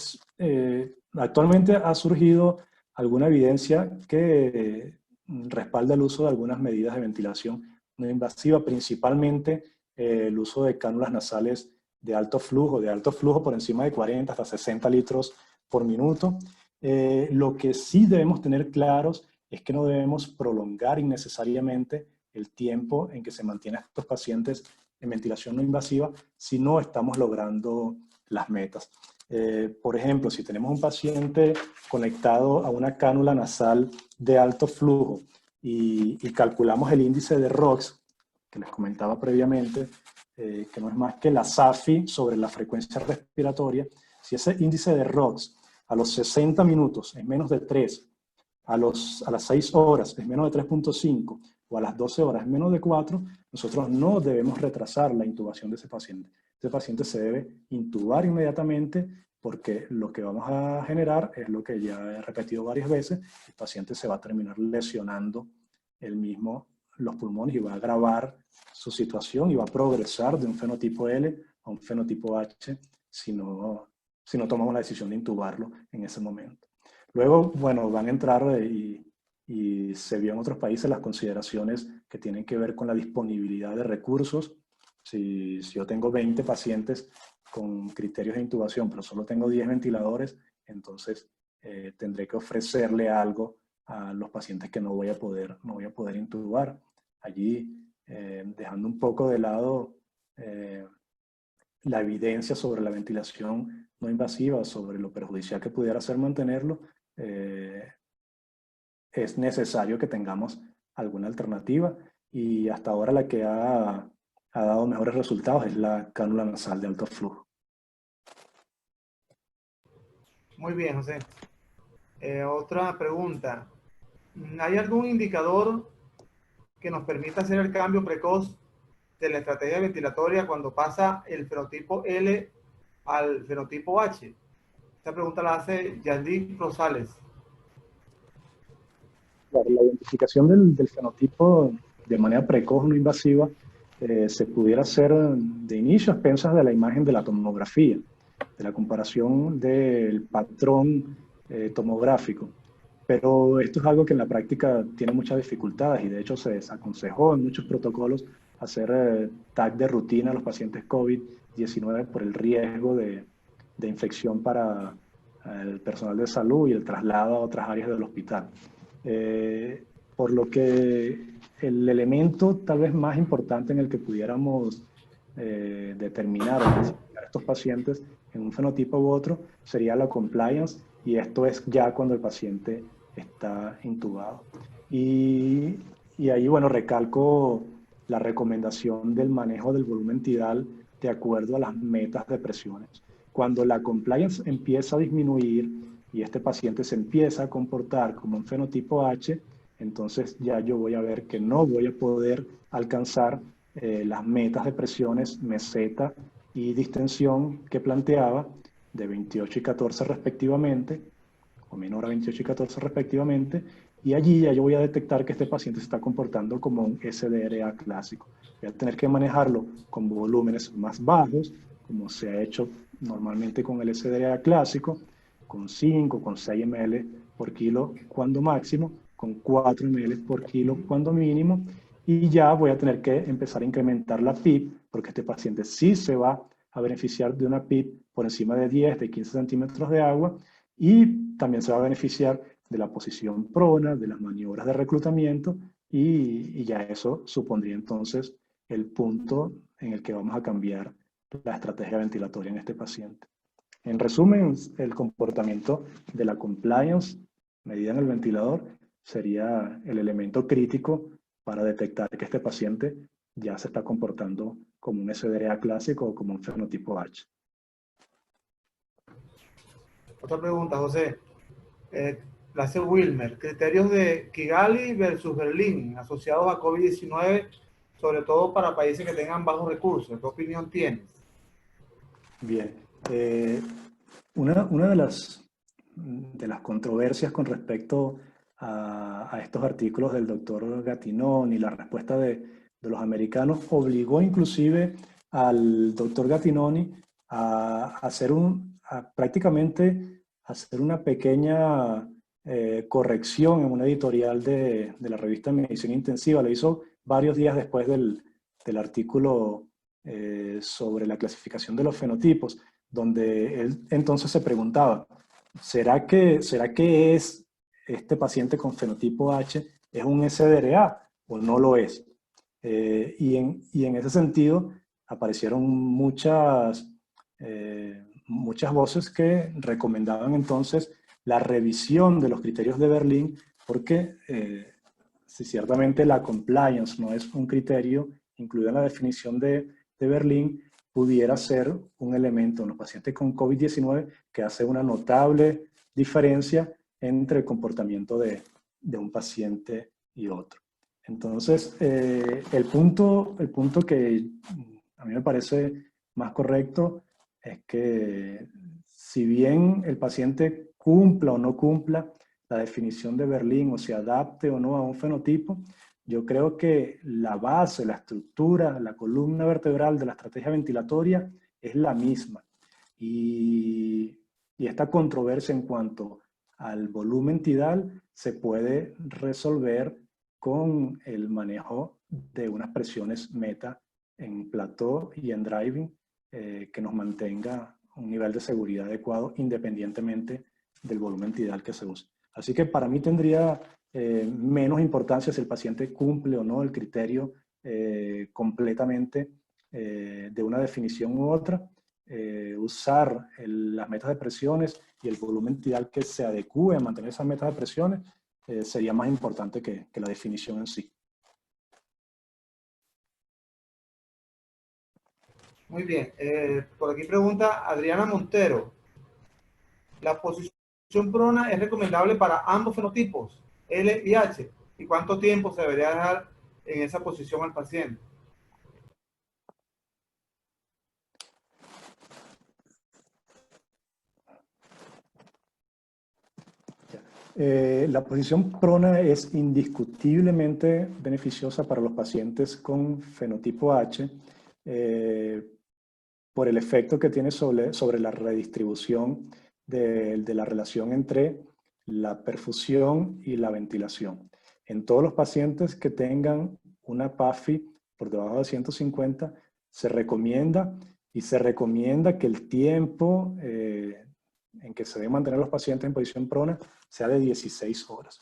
S2: actualmente ha surgido alguna evidencia que respalda el uso de algunas medidas de ventilación no invasiva, principalmente el uso de cánulas nasales de alto flujo por encima de 40 hasta 60 litros por minuto. Lo que sí debemos tener claros es que no debemos prolongar innecesariamente el tiempo en que se mantienen estos pacientes en ventilación no invasiva si no estamos logrando las metas. Por ejemplo, si tenemos un paciente conectado a una cánula nasal de alto flujo y calculamos el índice de ROX, que les comentaba previamente, que no es más que la SAFI sobre la frecuencia respiratoria, si ese índice de ROX a los 60 minutos es menos de 3, a las 6 horas es menos de 3.5 o a las 12 horas es menos de 4, nosotros no debemos retrasar la intubación de ese paciente. Ese paciente se debe intubar inmediatamente porque lo que vamos a generar es lo que ya he repetido varias veces, el paciente se va a terminar lesionando él mismo los pulmones y va a agravar su situación y va a progresar de un fenotipo L a un fenotipo H si no tomamos la decisión de intubarlo en ese momento. Luego, bueno, van a entrar y se vio en otros países las consideraciones que tienen que ver con la disponibilidad de recursos. Si yo tengo 20 pacientes con criterios de intubación, pero solo tengo 10 ventiladores, entonces tendré que ofrecerle algo a los pacientes que no voy a poder intubar. Allí, dejando un poco de lado la evidencia sobre la ventilación no invasiva, sobre lo perjudicial que pudiera ser mantenerlo, es necesario que tengamos alguna alternativa y hasta ahora la que ha dado mejores resultados es la cánula nasal de alto flujo.
S1: Muy bien, José. Otra pregunta. ¿Hay algún indicador que nos permita hacer el cambio precoz de la estrategia ventilatoria cuando pasa el fenotipo L al fenotipo H? Esta pregunta la hace Yandy Rosales.
S2: Claro, la identificación del fenotipo de manera precoz no invasiva se pudiera hacer de inicio a expensas de la imagen de la tomografía, de la comparación del patrón tomográfico. Pero esto es algo que en la práctica tiene muchas dificultades y de hecho se desaconsejó en muchos protocolos hacer TAC de rutina a los pacientes COVID-19 por el riesgo de infección para el personal de salud y el traslado a otras áreas del hospital. Por lo que el elemento tal vez más importante en el que pudiéramos determinar o clasificar a estos pacientes en un fenotipo u otro sería la compliance, y esto es ya cuando el paciente está intubado. Y ahí, bueno, recalco la recomendación del manejo del volumen tidal de acuerdo a las metas de presiones. Cuando la compliance empieza a disminuir y este paciente se empieza a comportar como un fenotipo H, entonces ya yo voy a ver que no voy a poder alcanzar las metas de presiones meseta y distensión que planteaba de 28 y 14 respectivamente, o menor a 28 y 14 respectivamente, y allí ya yo voy a detectar que este paciente se está comportando como un SDRA clásico. Voy a tener que manejarlo con volúmenes más bajos, como se ha hecho normalmente con el SDRA clásico, con 5, con 6 ml por kilo cuando máximo, con 4 ml por kilo cuando mínimo, y ya voy a tener que empezar a incrementar la PIB, porque este paciente sí se va a beneficiar de una PIB por encima de 10, de 15 centímetros de agua, y también se va a beneficiar de la posición prona, de las maniobras de reclutamiento, y ya eso supondría entonces el punto en el que vamos a cambiar la estrategia ventilatoria en este paciente. En resumen, el comportamiento de la compliance medida en el ventilador sería el elemento crítico para detectar que este paciente ya se está comportando como un SDRA clásico o como un fenotipo H.
S1: Otra pregunta, José. La hace Wilmer. Criterios de Kigali versus Berlín asociados a COVID-19, sobre todo para países que tengan bajos recursos. ¿Qué opinión tienes?
S2: Bien. Una de las controversias con respecto a estos artículos del doctor Gattinoni y la respuesta de los americanos obligó inclusive al doctor Gattinoni a hacer prácticamente hacer una pequeña corrección en una editorial de la revista Medicina Intensiva. Lo hizo varios días después del artículo sobre la clasificación de los fenotipos, donde él entonces se preguntaba, ¿será que es este paciente con fenotipo H es un SDRA o no lo es? Y en ese sentido aparecieron muchas voces que recomendaban entonces la revisión de los criterios de Berlín, porque si ciertamente la compliance no es un criterio incluido en la definición de Berlín, pudiera ser un elemento en los pacientes con COVID-19 que hace una notable diferencia entre el comportamiento de un paciente y otro. Entonces, el punto que a mí me parece más correcto es que si bien el paciente cumpla o no cumpla la definición de Berlín o se adapte o no a un fenotipo, yo creo que la base, la estructura, la columna vertebral de la estrategia ventilatoria es la misma. Y esta controversia en cuanto al volumen tidal se puede resolver con el manejo de unas presiones meta en plató y en driving que nos mantenga un nivel de seguridad adecuado independientemente del volumen tidal que se use. Así que para mí tendría menos importancia si el paciente cumple o no el criterio completamente de una definición u otra. Usar las metas de presiones y el volumen tidal que se adecue a mantener esas metas de presiones sería más importante que la definición en sí.
S1: Muy bien. Por aquí pregunta Adriana Montero. ¿La posición prona es recomendable para ambos fenotipos, L y H? ¿Y cuánto tiempo se debería dejar en esa posición al paciente?
S2: La posición prona es indiscutiblemente beneficiosa para los pacientes con fenotipo H por el efecto que tiene sobre la redistribución de la relación entre la perfusión y la ventilación. En todos los pacientes que tengan una PAFI por debajo de 150, se recomienda que el tiempo en que se deben mantener los pacientes en posición prona sea de 16 horas.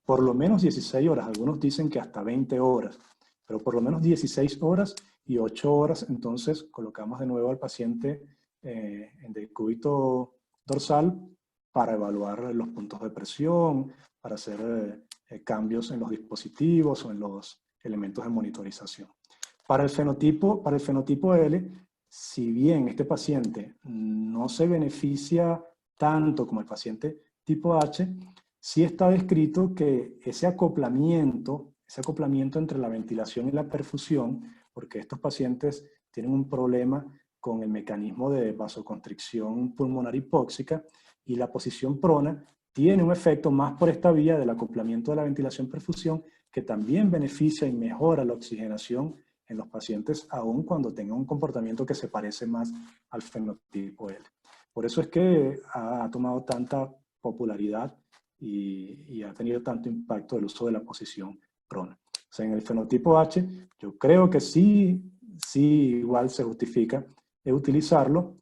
S2: Por lo menos 16 horas, algunos dicen que hasta 20 horas, pero por lo menos 16 horas y 8 horas, entonces colocamos de nuevo al paciente en decúbito dorsal para evaluar los puntos de presión, para hacer cambios en los dispositivos o en los elementos de monitorización. Para el fenotipo L, si bien este paciente no se beneficia tanto como el paciente tipo H, sí está descrito que ese acoplamiento entre la ventilación y la perfusión, porque estos pacientes tienen un problema con el mecanismo de vasoconstricción pulmonar hipóxica, y la posición prona tiene un efecto más por esta vía del acoplamiento de la ventilación-perfusión, que también beneficia y mejora la oxigenación en los pacientes, aun cuando tengan un comportamiento que se parece más al fenotipo L. Por eso es que ha tomado tanta popularidad y ha tenido tanto impacto el uso de la posición prona. O sea, en el fenotipo H, yo creo que sí igual se justifica utilizarlo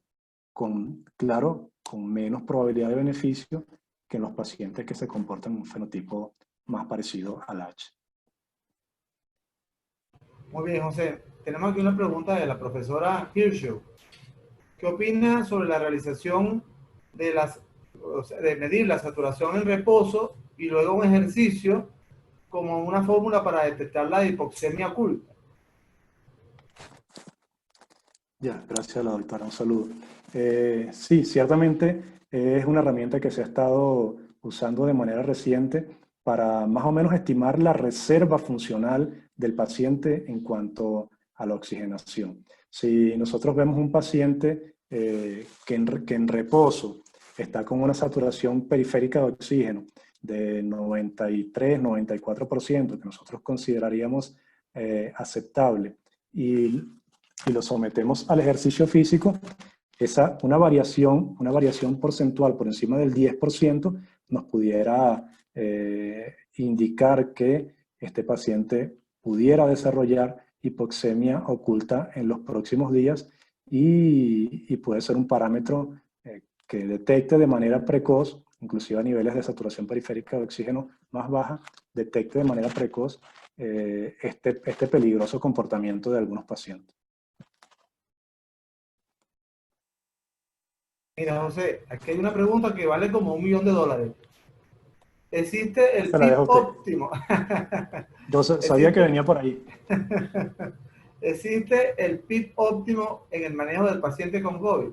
S2: claro, con menos probabilidad de beneficio que en los pacientes que se comportan en un fenotipo más parecido al H.
S1: Muy bien, José. Tenemos aquí una pregunta de la profesora Hirschel. ¿Qué opina sobre la realización de medir la saturación en reposo y luego un ejercicio como una fórmula para detectar la hipoxemia oculta?
S2: Ya, gracias a la doctora. Un saludo. Sí, ciertamente es una herramienta que se ha estado usando de manera reciente para más o menos estimar la reserva funcional del paciente en cuanto a la oxigenación. Si nosotros vemos un paciente que en reposo está con una saturación periférica de oxígeno de 93-94%, que nosotros consideraríamos aceptable, y lo sometemos al ejercicio físico, una variación porcentual por encima del 10% nos pudiera indicar que este paciente pudiera desarrollar hipoxemia oculta en los próximos días, y puede ser un parámetro que detecte de manera precoz, inclusive a niveles de saturación periférica de oxígeno más baja, detecte de manera precoz este peligroso comportamiento de algunos pacientes.
S1: Mira, José, aquí hay una pregunta que vale como $1.000.000. ¿Existe el
S2: Se la dejo
S1: PIB
S2: a usted.
S1: óptimo?
S2: Yo sabía que
S1: ¿Existe,
S2: venía por ahí.
S1: ¿Existe el PIB óptimo en el manejo del paciente con COVID?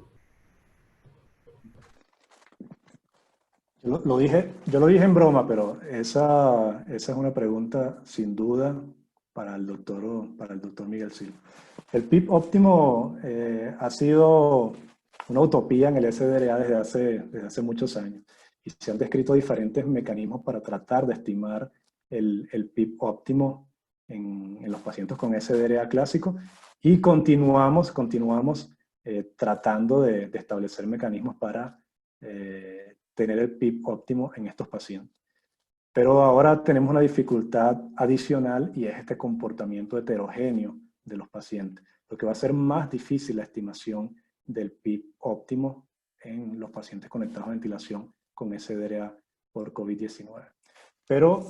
S2: Yo lo dije en broma, pero esa es una pregunta sin duda para el doctor Miguel Silva. El PIB óptimo ha sido una utopía en el SDRA desde hace muchos años, y se han descrito diferentes mecanismos para tratar de estimar el PIB óptimo en los pacientes con SDRA clásico, y continuamos tratando de establecer mecanismos para tener el PIB óptimo en estos pacientes. Pero ahora tenemos una dificultad adicional, y es este comportamiento heterogéneo de los pacientes, lo que va a hacer más difícil la estimación del PIB óptimo en los pacientes conectados a ventilación con SDRA por COVID-19. Pero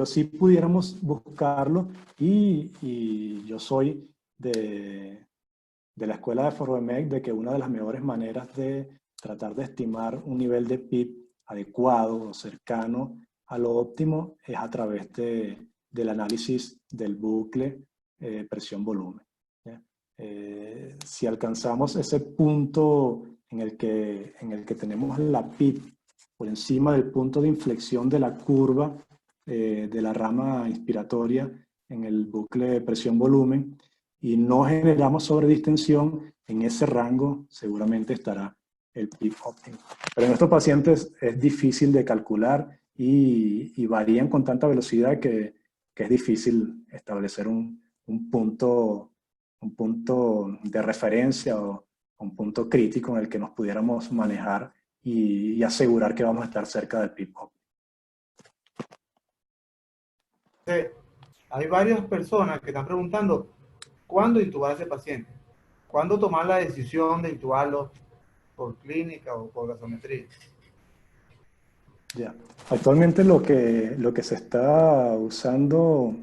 S2: sí pudiéramos buscarlo, y yo soy de la escuela de Foromec, de que una de las mejores maneras de tratar de estimar un nivel de PIB adecuado o cercano a lo óptimo es a través del análisis del bucle presión-volumen. Si alcanzamos ese punto en el que tenemos la PIB por encima del punto de inflexión de la curva de la rama inspiratoria en el bucle presión-volumen, y no generamos sobredistensión, en ese rango seguramente estará el PIB óptimo. Pero en estos pacientes es difícil de calcular, y varían con tanta velocidad que es difícil establecer un punto de referencia o un punto crítico en el que nos pudiéramos manejar y asegurar que vamos a estar cerca del PIB óptimo.
S1: Hay varias personas que están preguntando cuándo intubar a ese paciente, cuándo tomar la decisión de intubarlo por clínica o por gasometría.
S2: Ya. Actualmente lo que se está usando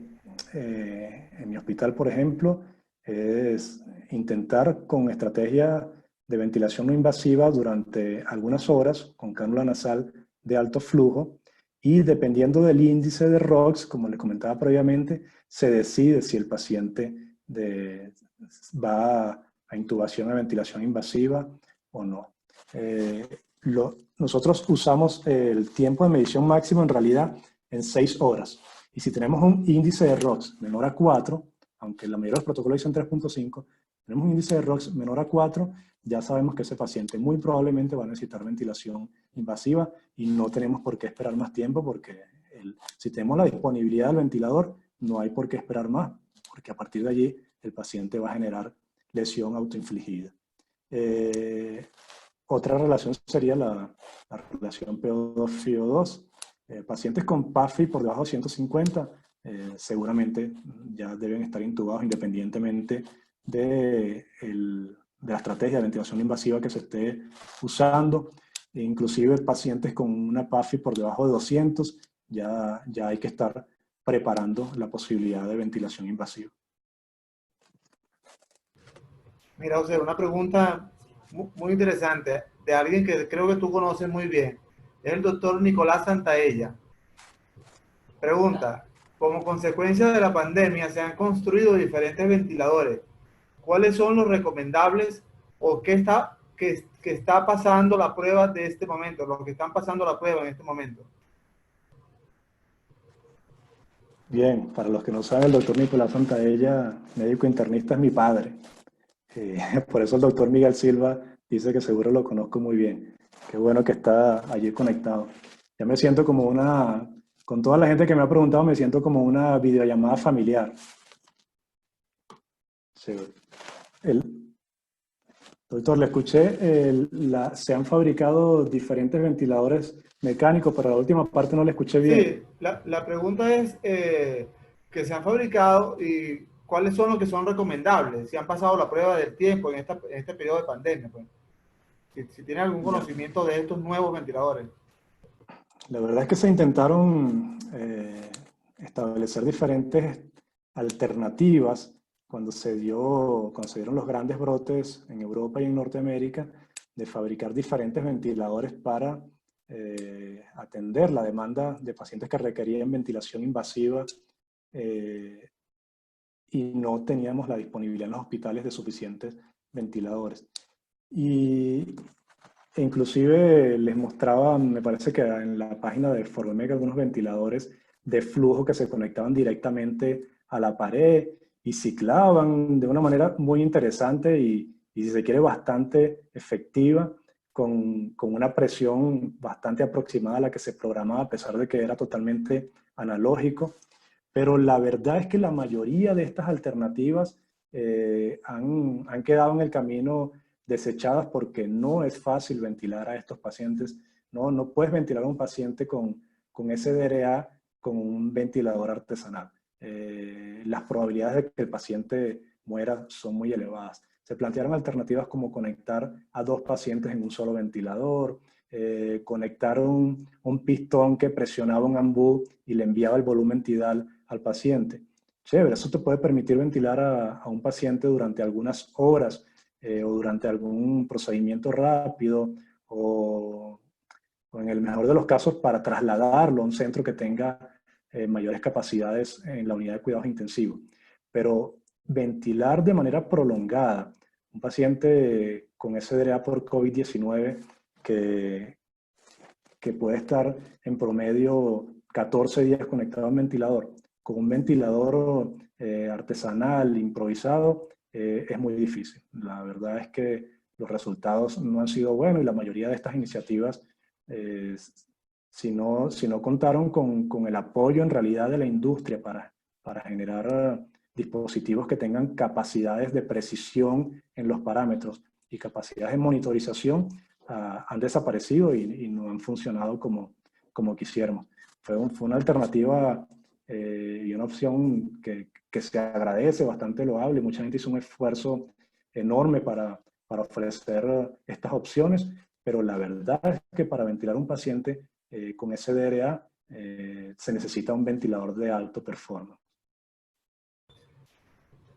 S2: en mi hospital, por ejemplo, es intentar con estrategia de ventilación no invasiva durante algunas horas con cánula nasal de alto flujo, y dependiendo del índice de ROX, como les comentaba previamente, se decide si el paciente va a intubación a ventilación invasiva o no. Nosotros usamos el tiempo de medición máximo en realidad en 6 horas. Y si tenemos un índice de ROX menor a 4, aunque la mayoría de los protocolos dicen 3.5, tenemos un índice de ROX menor a 4, ya sabemos que ese paciente muy probablemente va a necesitar ventilación invasiva y no tenemos por qué esperar más tiempo porque si tenemos la disponibilidad del ventilador, no hay por qué esperar más, porque a partir de allí el paciente va a generar lesión autoinfligida. Otra relación sería la relación PO2-FiO2. Pacientes con PAFI por debajo de 150 seguramente ya deben estar intubados independientemente de la estrategia de ventilación invasiva que se esté usando. Inclusive pacientes con una PAFI por debajo de 200 ya hay que estar preparando la posibilidad de ventilación invasiva.
S1: Mira, José, una pregunta muy interesante de alguien que creo que tú conoces muy bien. Es el doctor Nicolás Santaella. Pregunta, como consecuencia de la pandemia se han construido diferentes ventiladores. ¿Cuáles son los recomendables o qué está pasando la prueba de este momento? Los que están pasando la prueba en este momento.
S2: Bien, para los que no saben, el doctor Nicolás Santaella, médico internista, es mi padre. Por eso el doctor Miguel Silva dice que seguro lo conozco muy bien. Qué bueno que está allí conectado. Ya me siento como con toda la gente que me ha preguntado, me siento como una videollamada familiar. Sí. Doctor, le escuché, se han fabricado diferentes ventiladores mecánicos, pero la última parte no le escuché bien.
S1: Sí, la pregunta es que se han fabricado y cuáles son los que son recomendables, si han pasado la prueba del tiempo en este periodo de pandemia. Pues. Si tiene algún conocimiento de estos nuevos ventiladores.
S2: La verdad es que se intentaron establecer diferentes alternativas cuando se dieron los grandes brotes en Europa y en Norteamérica de fabricar diferentes ventiladores para atender la demanda de pacientes que requerían ventilación invasiva y no teníamos la disponibilidad en los hospitales de suficientes ventiladores. Inclusive les mostraba, me parece que en la página de Formec, algunos ventiladores de flujo que se conectaban directamente a la pared y ciclaban de una manera muy interesante y si se quiere bastante efectiva, con una presión bastante aproximada a la que se programaba, a pesar de que era totalmente analógico. Pero la verdad es que la mayoría de estas alternativas han quedado en el camino desechadas porque no es fácil ventilar a estos pacientes. No puedes ventilar a un paciente con SDRA con un ventilador artesanal. Las probabilidades de que el paciente muera son muy elevadas. Se plantearon alternativas como conectar a 2 pacientes en un solo ventilador, conectar un pistón que presionaba un ambú y le enviaba el volumen tidal al paciente. Chévere, eso te puede permitir ventilar a un paciente durante algunas horas, o durante algún procedimiento rápido o en el mejor de los casos para trasladarlo a un centro que tenga mayores capacidades en la unidad de cuidados intensivos. Pero ventilar de manera prolongada un paciente con SDRA por COVID-19 que puede estar en promedio 14 días conectado a un ventilador, con un ventilador artesanal, improvisado, es muy difícil. La verdad es que los resultados no han sido buenos y la mayoría de estas iniciativas, si no contaron con el apoyo en realidad de la industria para generar dispositivos que tengan capacidades de precisión en los parámetros y capacidades de monitorización, han desaparecido y no han funcionado como quisiéramos. Fue una alternativa y una opción que se agradece, bastante loable. Mucha gente hizo un esfuerzo enorme para ofrecer estas opciones, pero la verdad es que para ventilar un paciente con SDRA se necesita un ventilador de alto performance.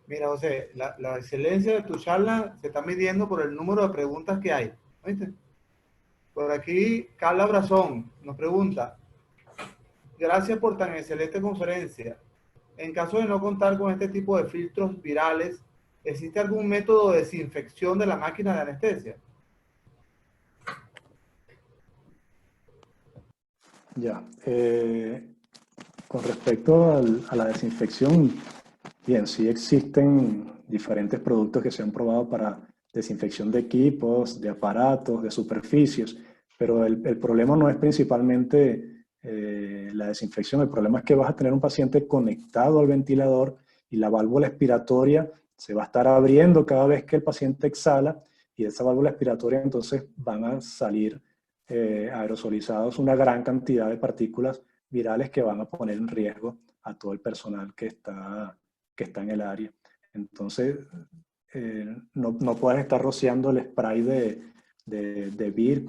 S1: Mira, José, la excelencia de tu charla se está midiendo por el número de preguntas que hay. ¿Viste? Por aquí, Carla Brazón nos pregunta, gracias por tan excelente conferencia. En caso de no contar con este tipo de filtros virales, ¿existe algún método de desinfección de la máquina de anestesia?
S2: Ya. Con respecto a la desinfección, bien, sí existen diferentes productos que se han probado para desinfección de equipos, de aparatos, de superficies, pero el problema no es principalmente la desinfección, el problema es que vas a tener un paciente conectado al ventilador y la válvula expiratoria se va a estar abriendo cada vez que el paciente exhala y de esa válvula expiratoria entonces van a salir aerosolizados una gran cantidad de partículas virales que van a poner en riesgo a todo el personal que está en el área. Entonces, no puedes estar rociando el spray de Vir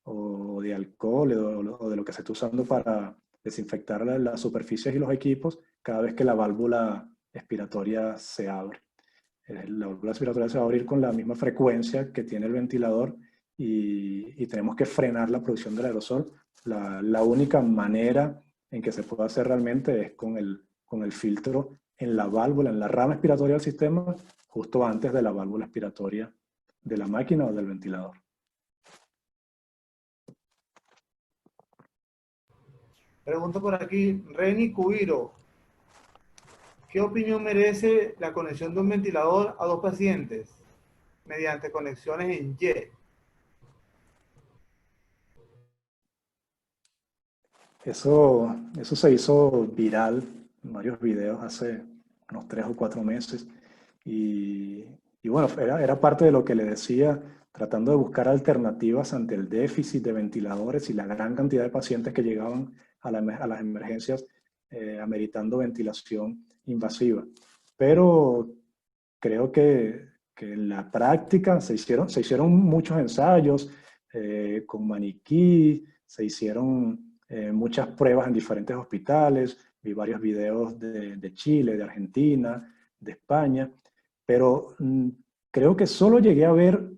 S2: o de alcohol o de lo que se está usando para desinfectar las superficies y los equipos cada vez que la válvula expiratoria se abre. La válvula expiratoria se va a abrir con la misma frecuencia que tiene el ventilador y tenemos que frenar la producción del aerosol. La única manera en que se puede hacer realmente es con el filtro en la válvula, en la rama expiratoria del sistema, justo antes de la válvula expiratoria de la máquina o del ventilador.
S1: Pregunto por aquí, Reni Cuiro, ¿qué opinión merece la conexión de un ventilador a dos pacientes mediante conexiones en Y?
S2: Eso se hizo viral en varios videos hace unos 3 o 4 meses y bueno, era parte de lo que le decía, tratando de buscar alternativas ante el déficit de ventiladores y la gran cantidad de pacientes que llegaban a las emergencias ameritando ventilación invasiva. Pero creo que en la práctica se hicieron muchos ensayos con maniquí, se hicieron muchas pruebas en diferentes hospitales, vi varios videos de Chile, de Argentina, de España, pero creo que solo llegué a ver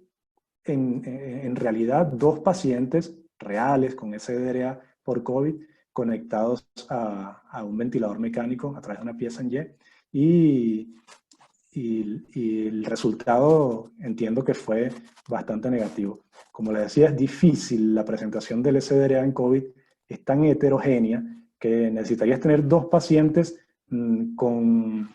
S2: en realidad 2 pacientes reales con SDRA por COVID conectados a un ventilador mecánico a través de una pieza en Y, y el resultado entiendo que fue bastante negativo. Como les decía, es difícil la presentación del SDRA en COVID, es tan heterogénea que necesitarías tener 2 pacientes con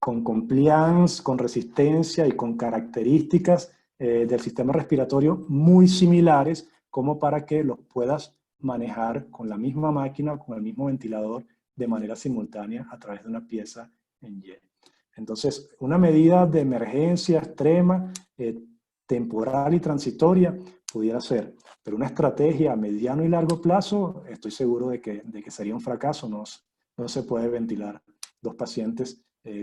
S2: compliance, con resistencia y con características del sistema respiratorio muy similares como para que los puedas manejar con la misma máquina o con el mismo ventilador de manera simultánea a través de una pieza en Y. Entonces, una medida de emergencia extrema, temporal y transitoria pudiera ser, pero una estrategia a mediano y largo plazo, estoy seguro de que sería un fracaso. No se puede ventilar 2 pacientes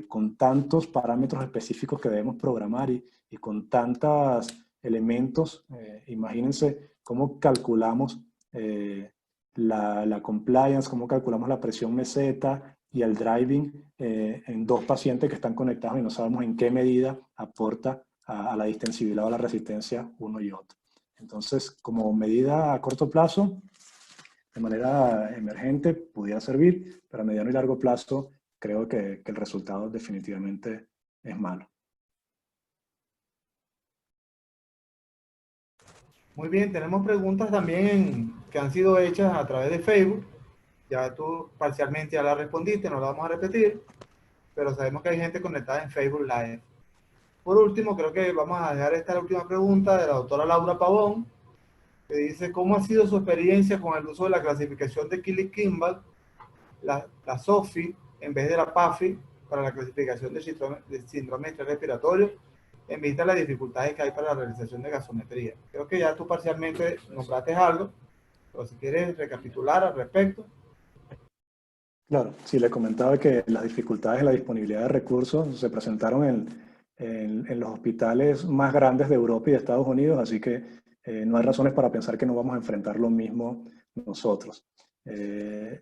S2: con tantos parámetros específicos que debemos programar y con tantos elementos. Imagínense cómo calculamos la compliance, cómo calculamos la presión meseta y el driving en 2 pacientes que están conectados y no sabemos en qué medida aporta a la distensibilidad o a la resistencia uno y otro. Entonces, como medida a corto plazo, de manera emergente, pudiera servir, pero a mediano y largo plazo creo que el resultado definitivamente es malo.
S1: Muy bien, tenemos preguntas también que han sido hechas a través de Facebook. Ya tú parcialmente ya la respondiste, no la vamos a repetir, pero sabemos que hay gente conectada en Facebook Live. Por último, creo que vamos a dejar esta la última pregunta de la doctora Laura Pavón, que dice, ¿cómo ha sido su experiencia con el uso de la clasificación de Killy-Kimball, la SOFI, en vez de la PAFI, para la clasificación de síndrome de estrés respiratorio, en vista de las dificultades que hay para la realización de gasometría? Creo que ya tú parcialmente nombraste algo, pero si quieres recapitular al respecto.
S2: Claro, sí, le comentaba que las dificultades en la disponibilidad de recursos se presentaron en los hospitales más grandes de Europa y de Estados Unidos, así que no hay razones para pensar que no vamos a enfrentar lo mismo nosotros. En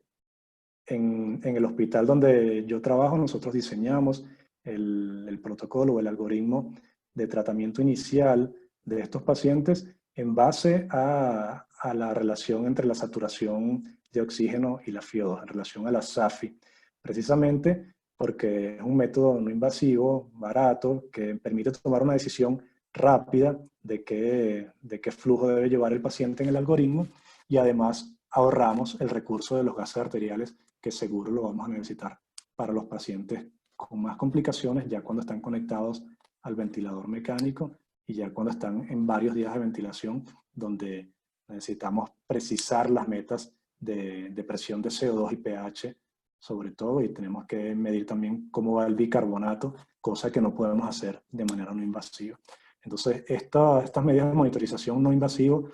S2: el hospital donde yo trabajo, nosotros diseñamos el protocolo o el algoritmo de tratamiento inicial de estos pacientes en base a la relación entre la saturación de oxígeno y la FiO2, en relación a la SAFI, precisamente porque es un método no invasivo, barato, que permite tomar una decisión rápida de qué flujo debe llevar el paciente en el algoritmo, y además ahorramos el recurso de los gases arteriales, que seguro lo vamos a necesitar para los pacientes con más complicaciones, ya cuando están conectados al ventilador mecánico y ya cuando están en varios días de ventilación, donde necesitamos precisar las metas de presión de CO2 y pH, sobre todo, y tenemos que medir también cómo va el bicarbonato, cosa que no podemos hacer de manera no invasiva. Entonces, estas medidas de monitorización no invasivo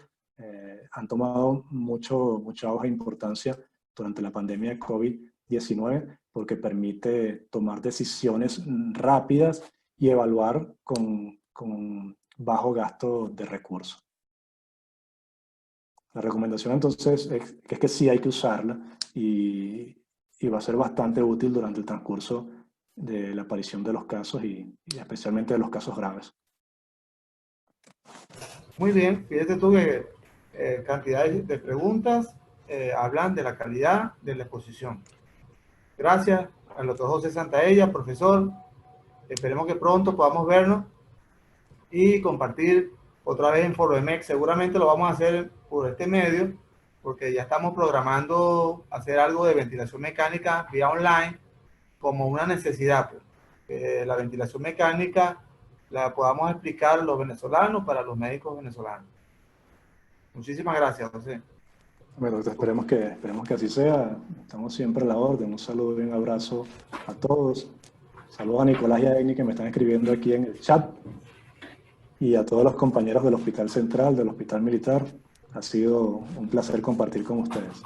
S2: han tomado mucha auge e importancia durante la pandemia de COVID-19, porque permite tomar decisiones rápidas y evaluar con bajo gasto de recursos. La recomendación entonces es que sí hay que usarla, y va a ser bastante útil durante el transcurso de la aparición de los casos y especialmente de los casos graves.
S1: Muy bien, fíjate tú que cantidad de preguntas hablan de la calidad de la exposición. Gracias al doctor José Santaella, profesor. Esperemos que pronto podamos vernos y compartir otra vez en Foro MX. Seguramente lo vamos a hacer por este medio, porque ya estamos programando hacer algo de ventilación mecánica vía online como una necesidad, pues. La ventilación mecánica la podamos explicar los venezolanos para los médicos venezolanos. Muchísimas gracias, José.
S2: Bueno, esperemos que así sea. Estamos siempre a la orden. Un saludo y un abrazo a todos. Saludos a Nicolás y a Eni, que me están escribiendo aquí en el chat. Y a todos los compañeros del Hospital Central, del Hospital Militar. Ha sido un placer compartir con ustedes.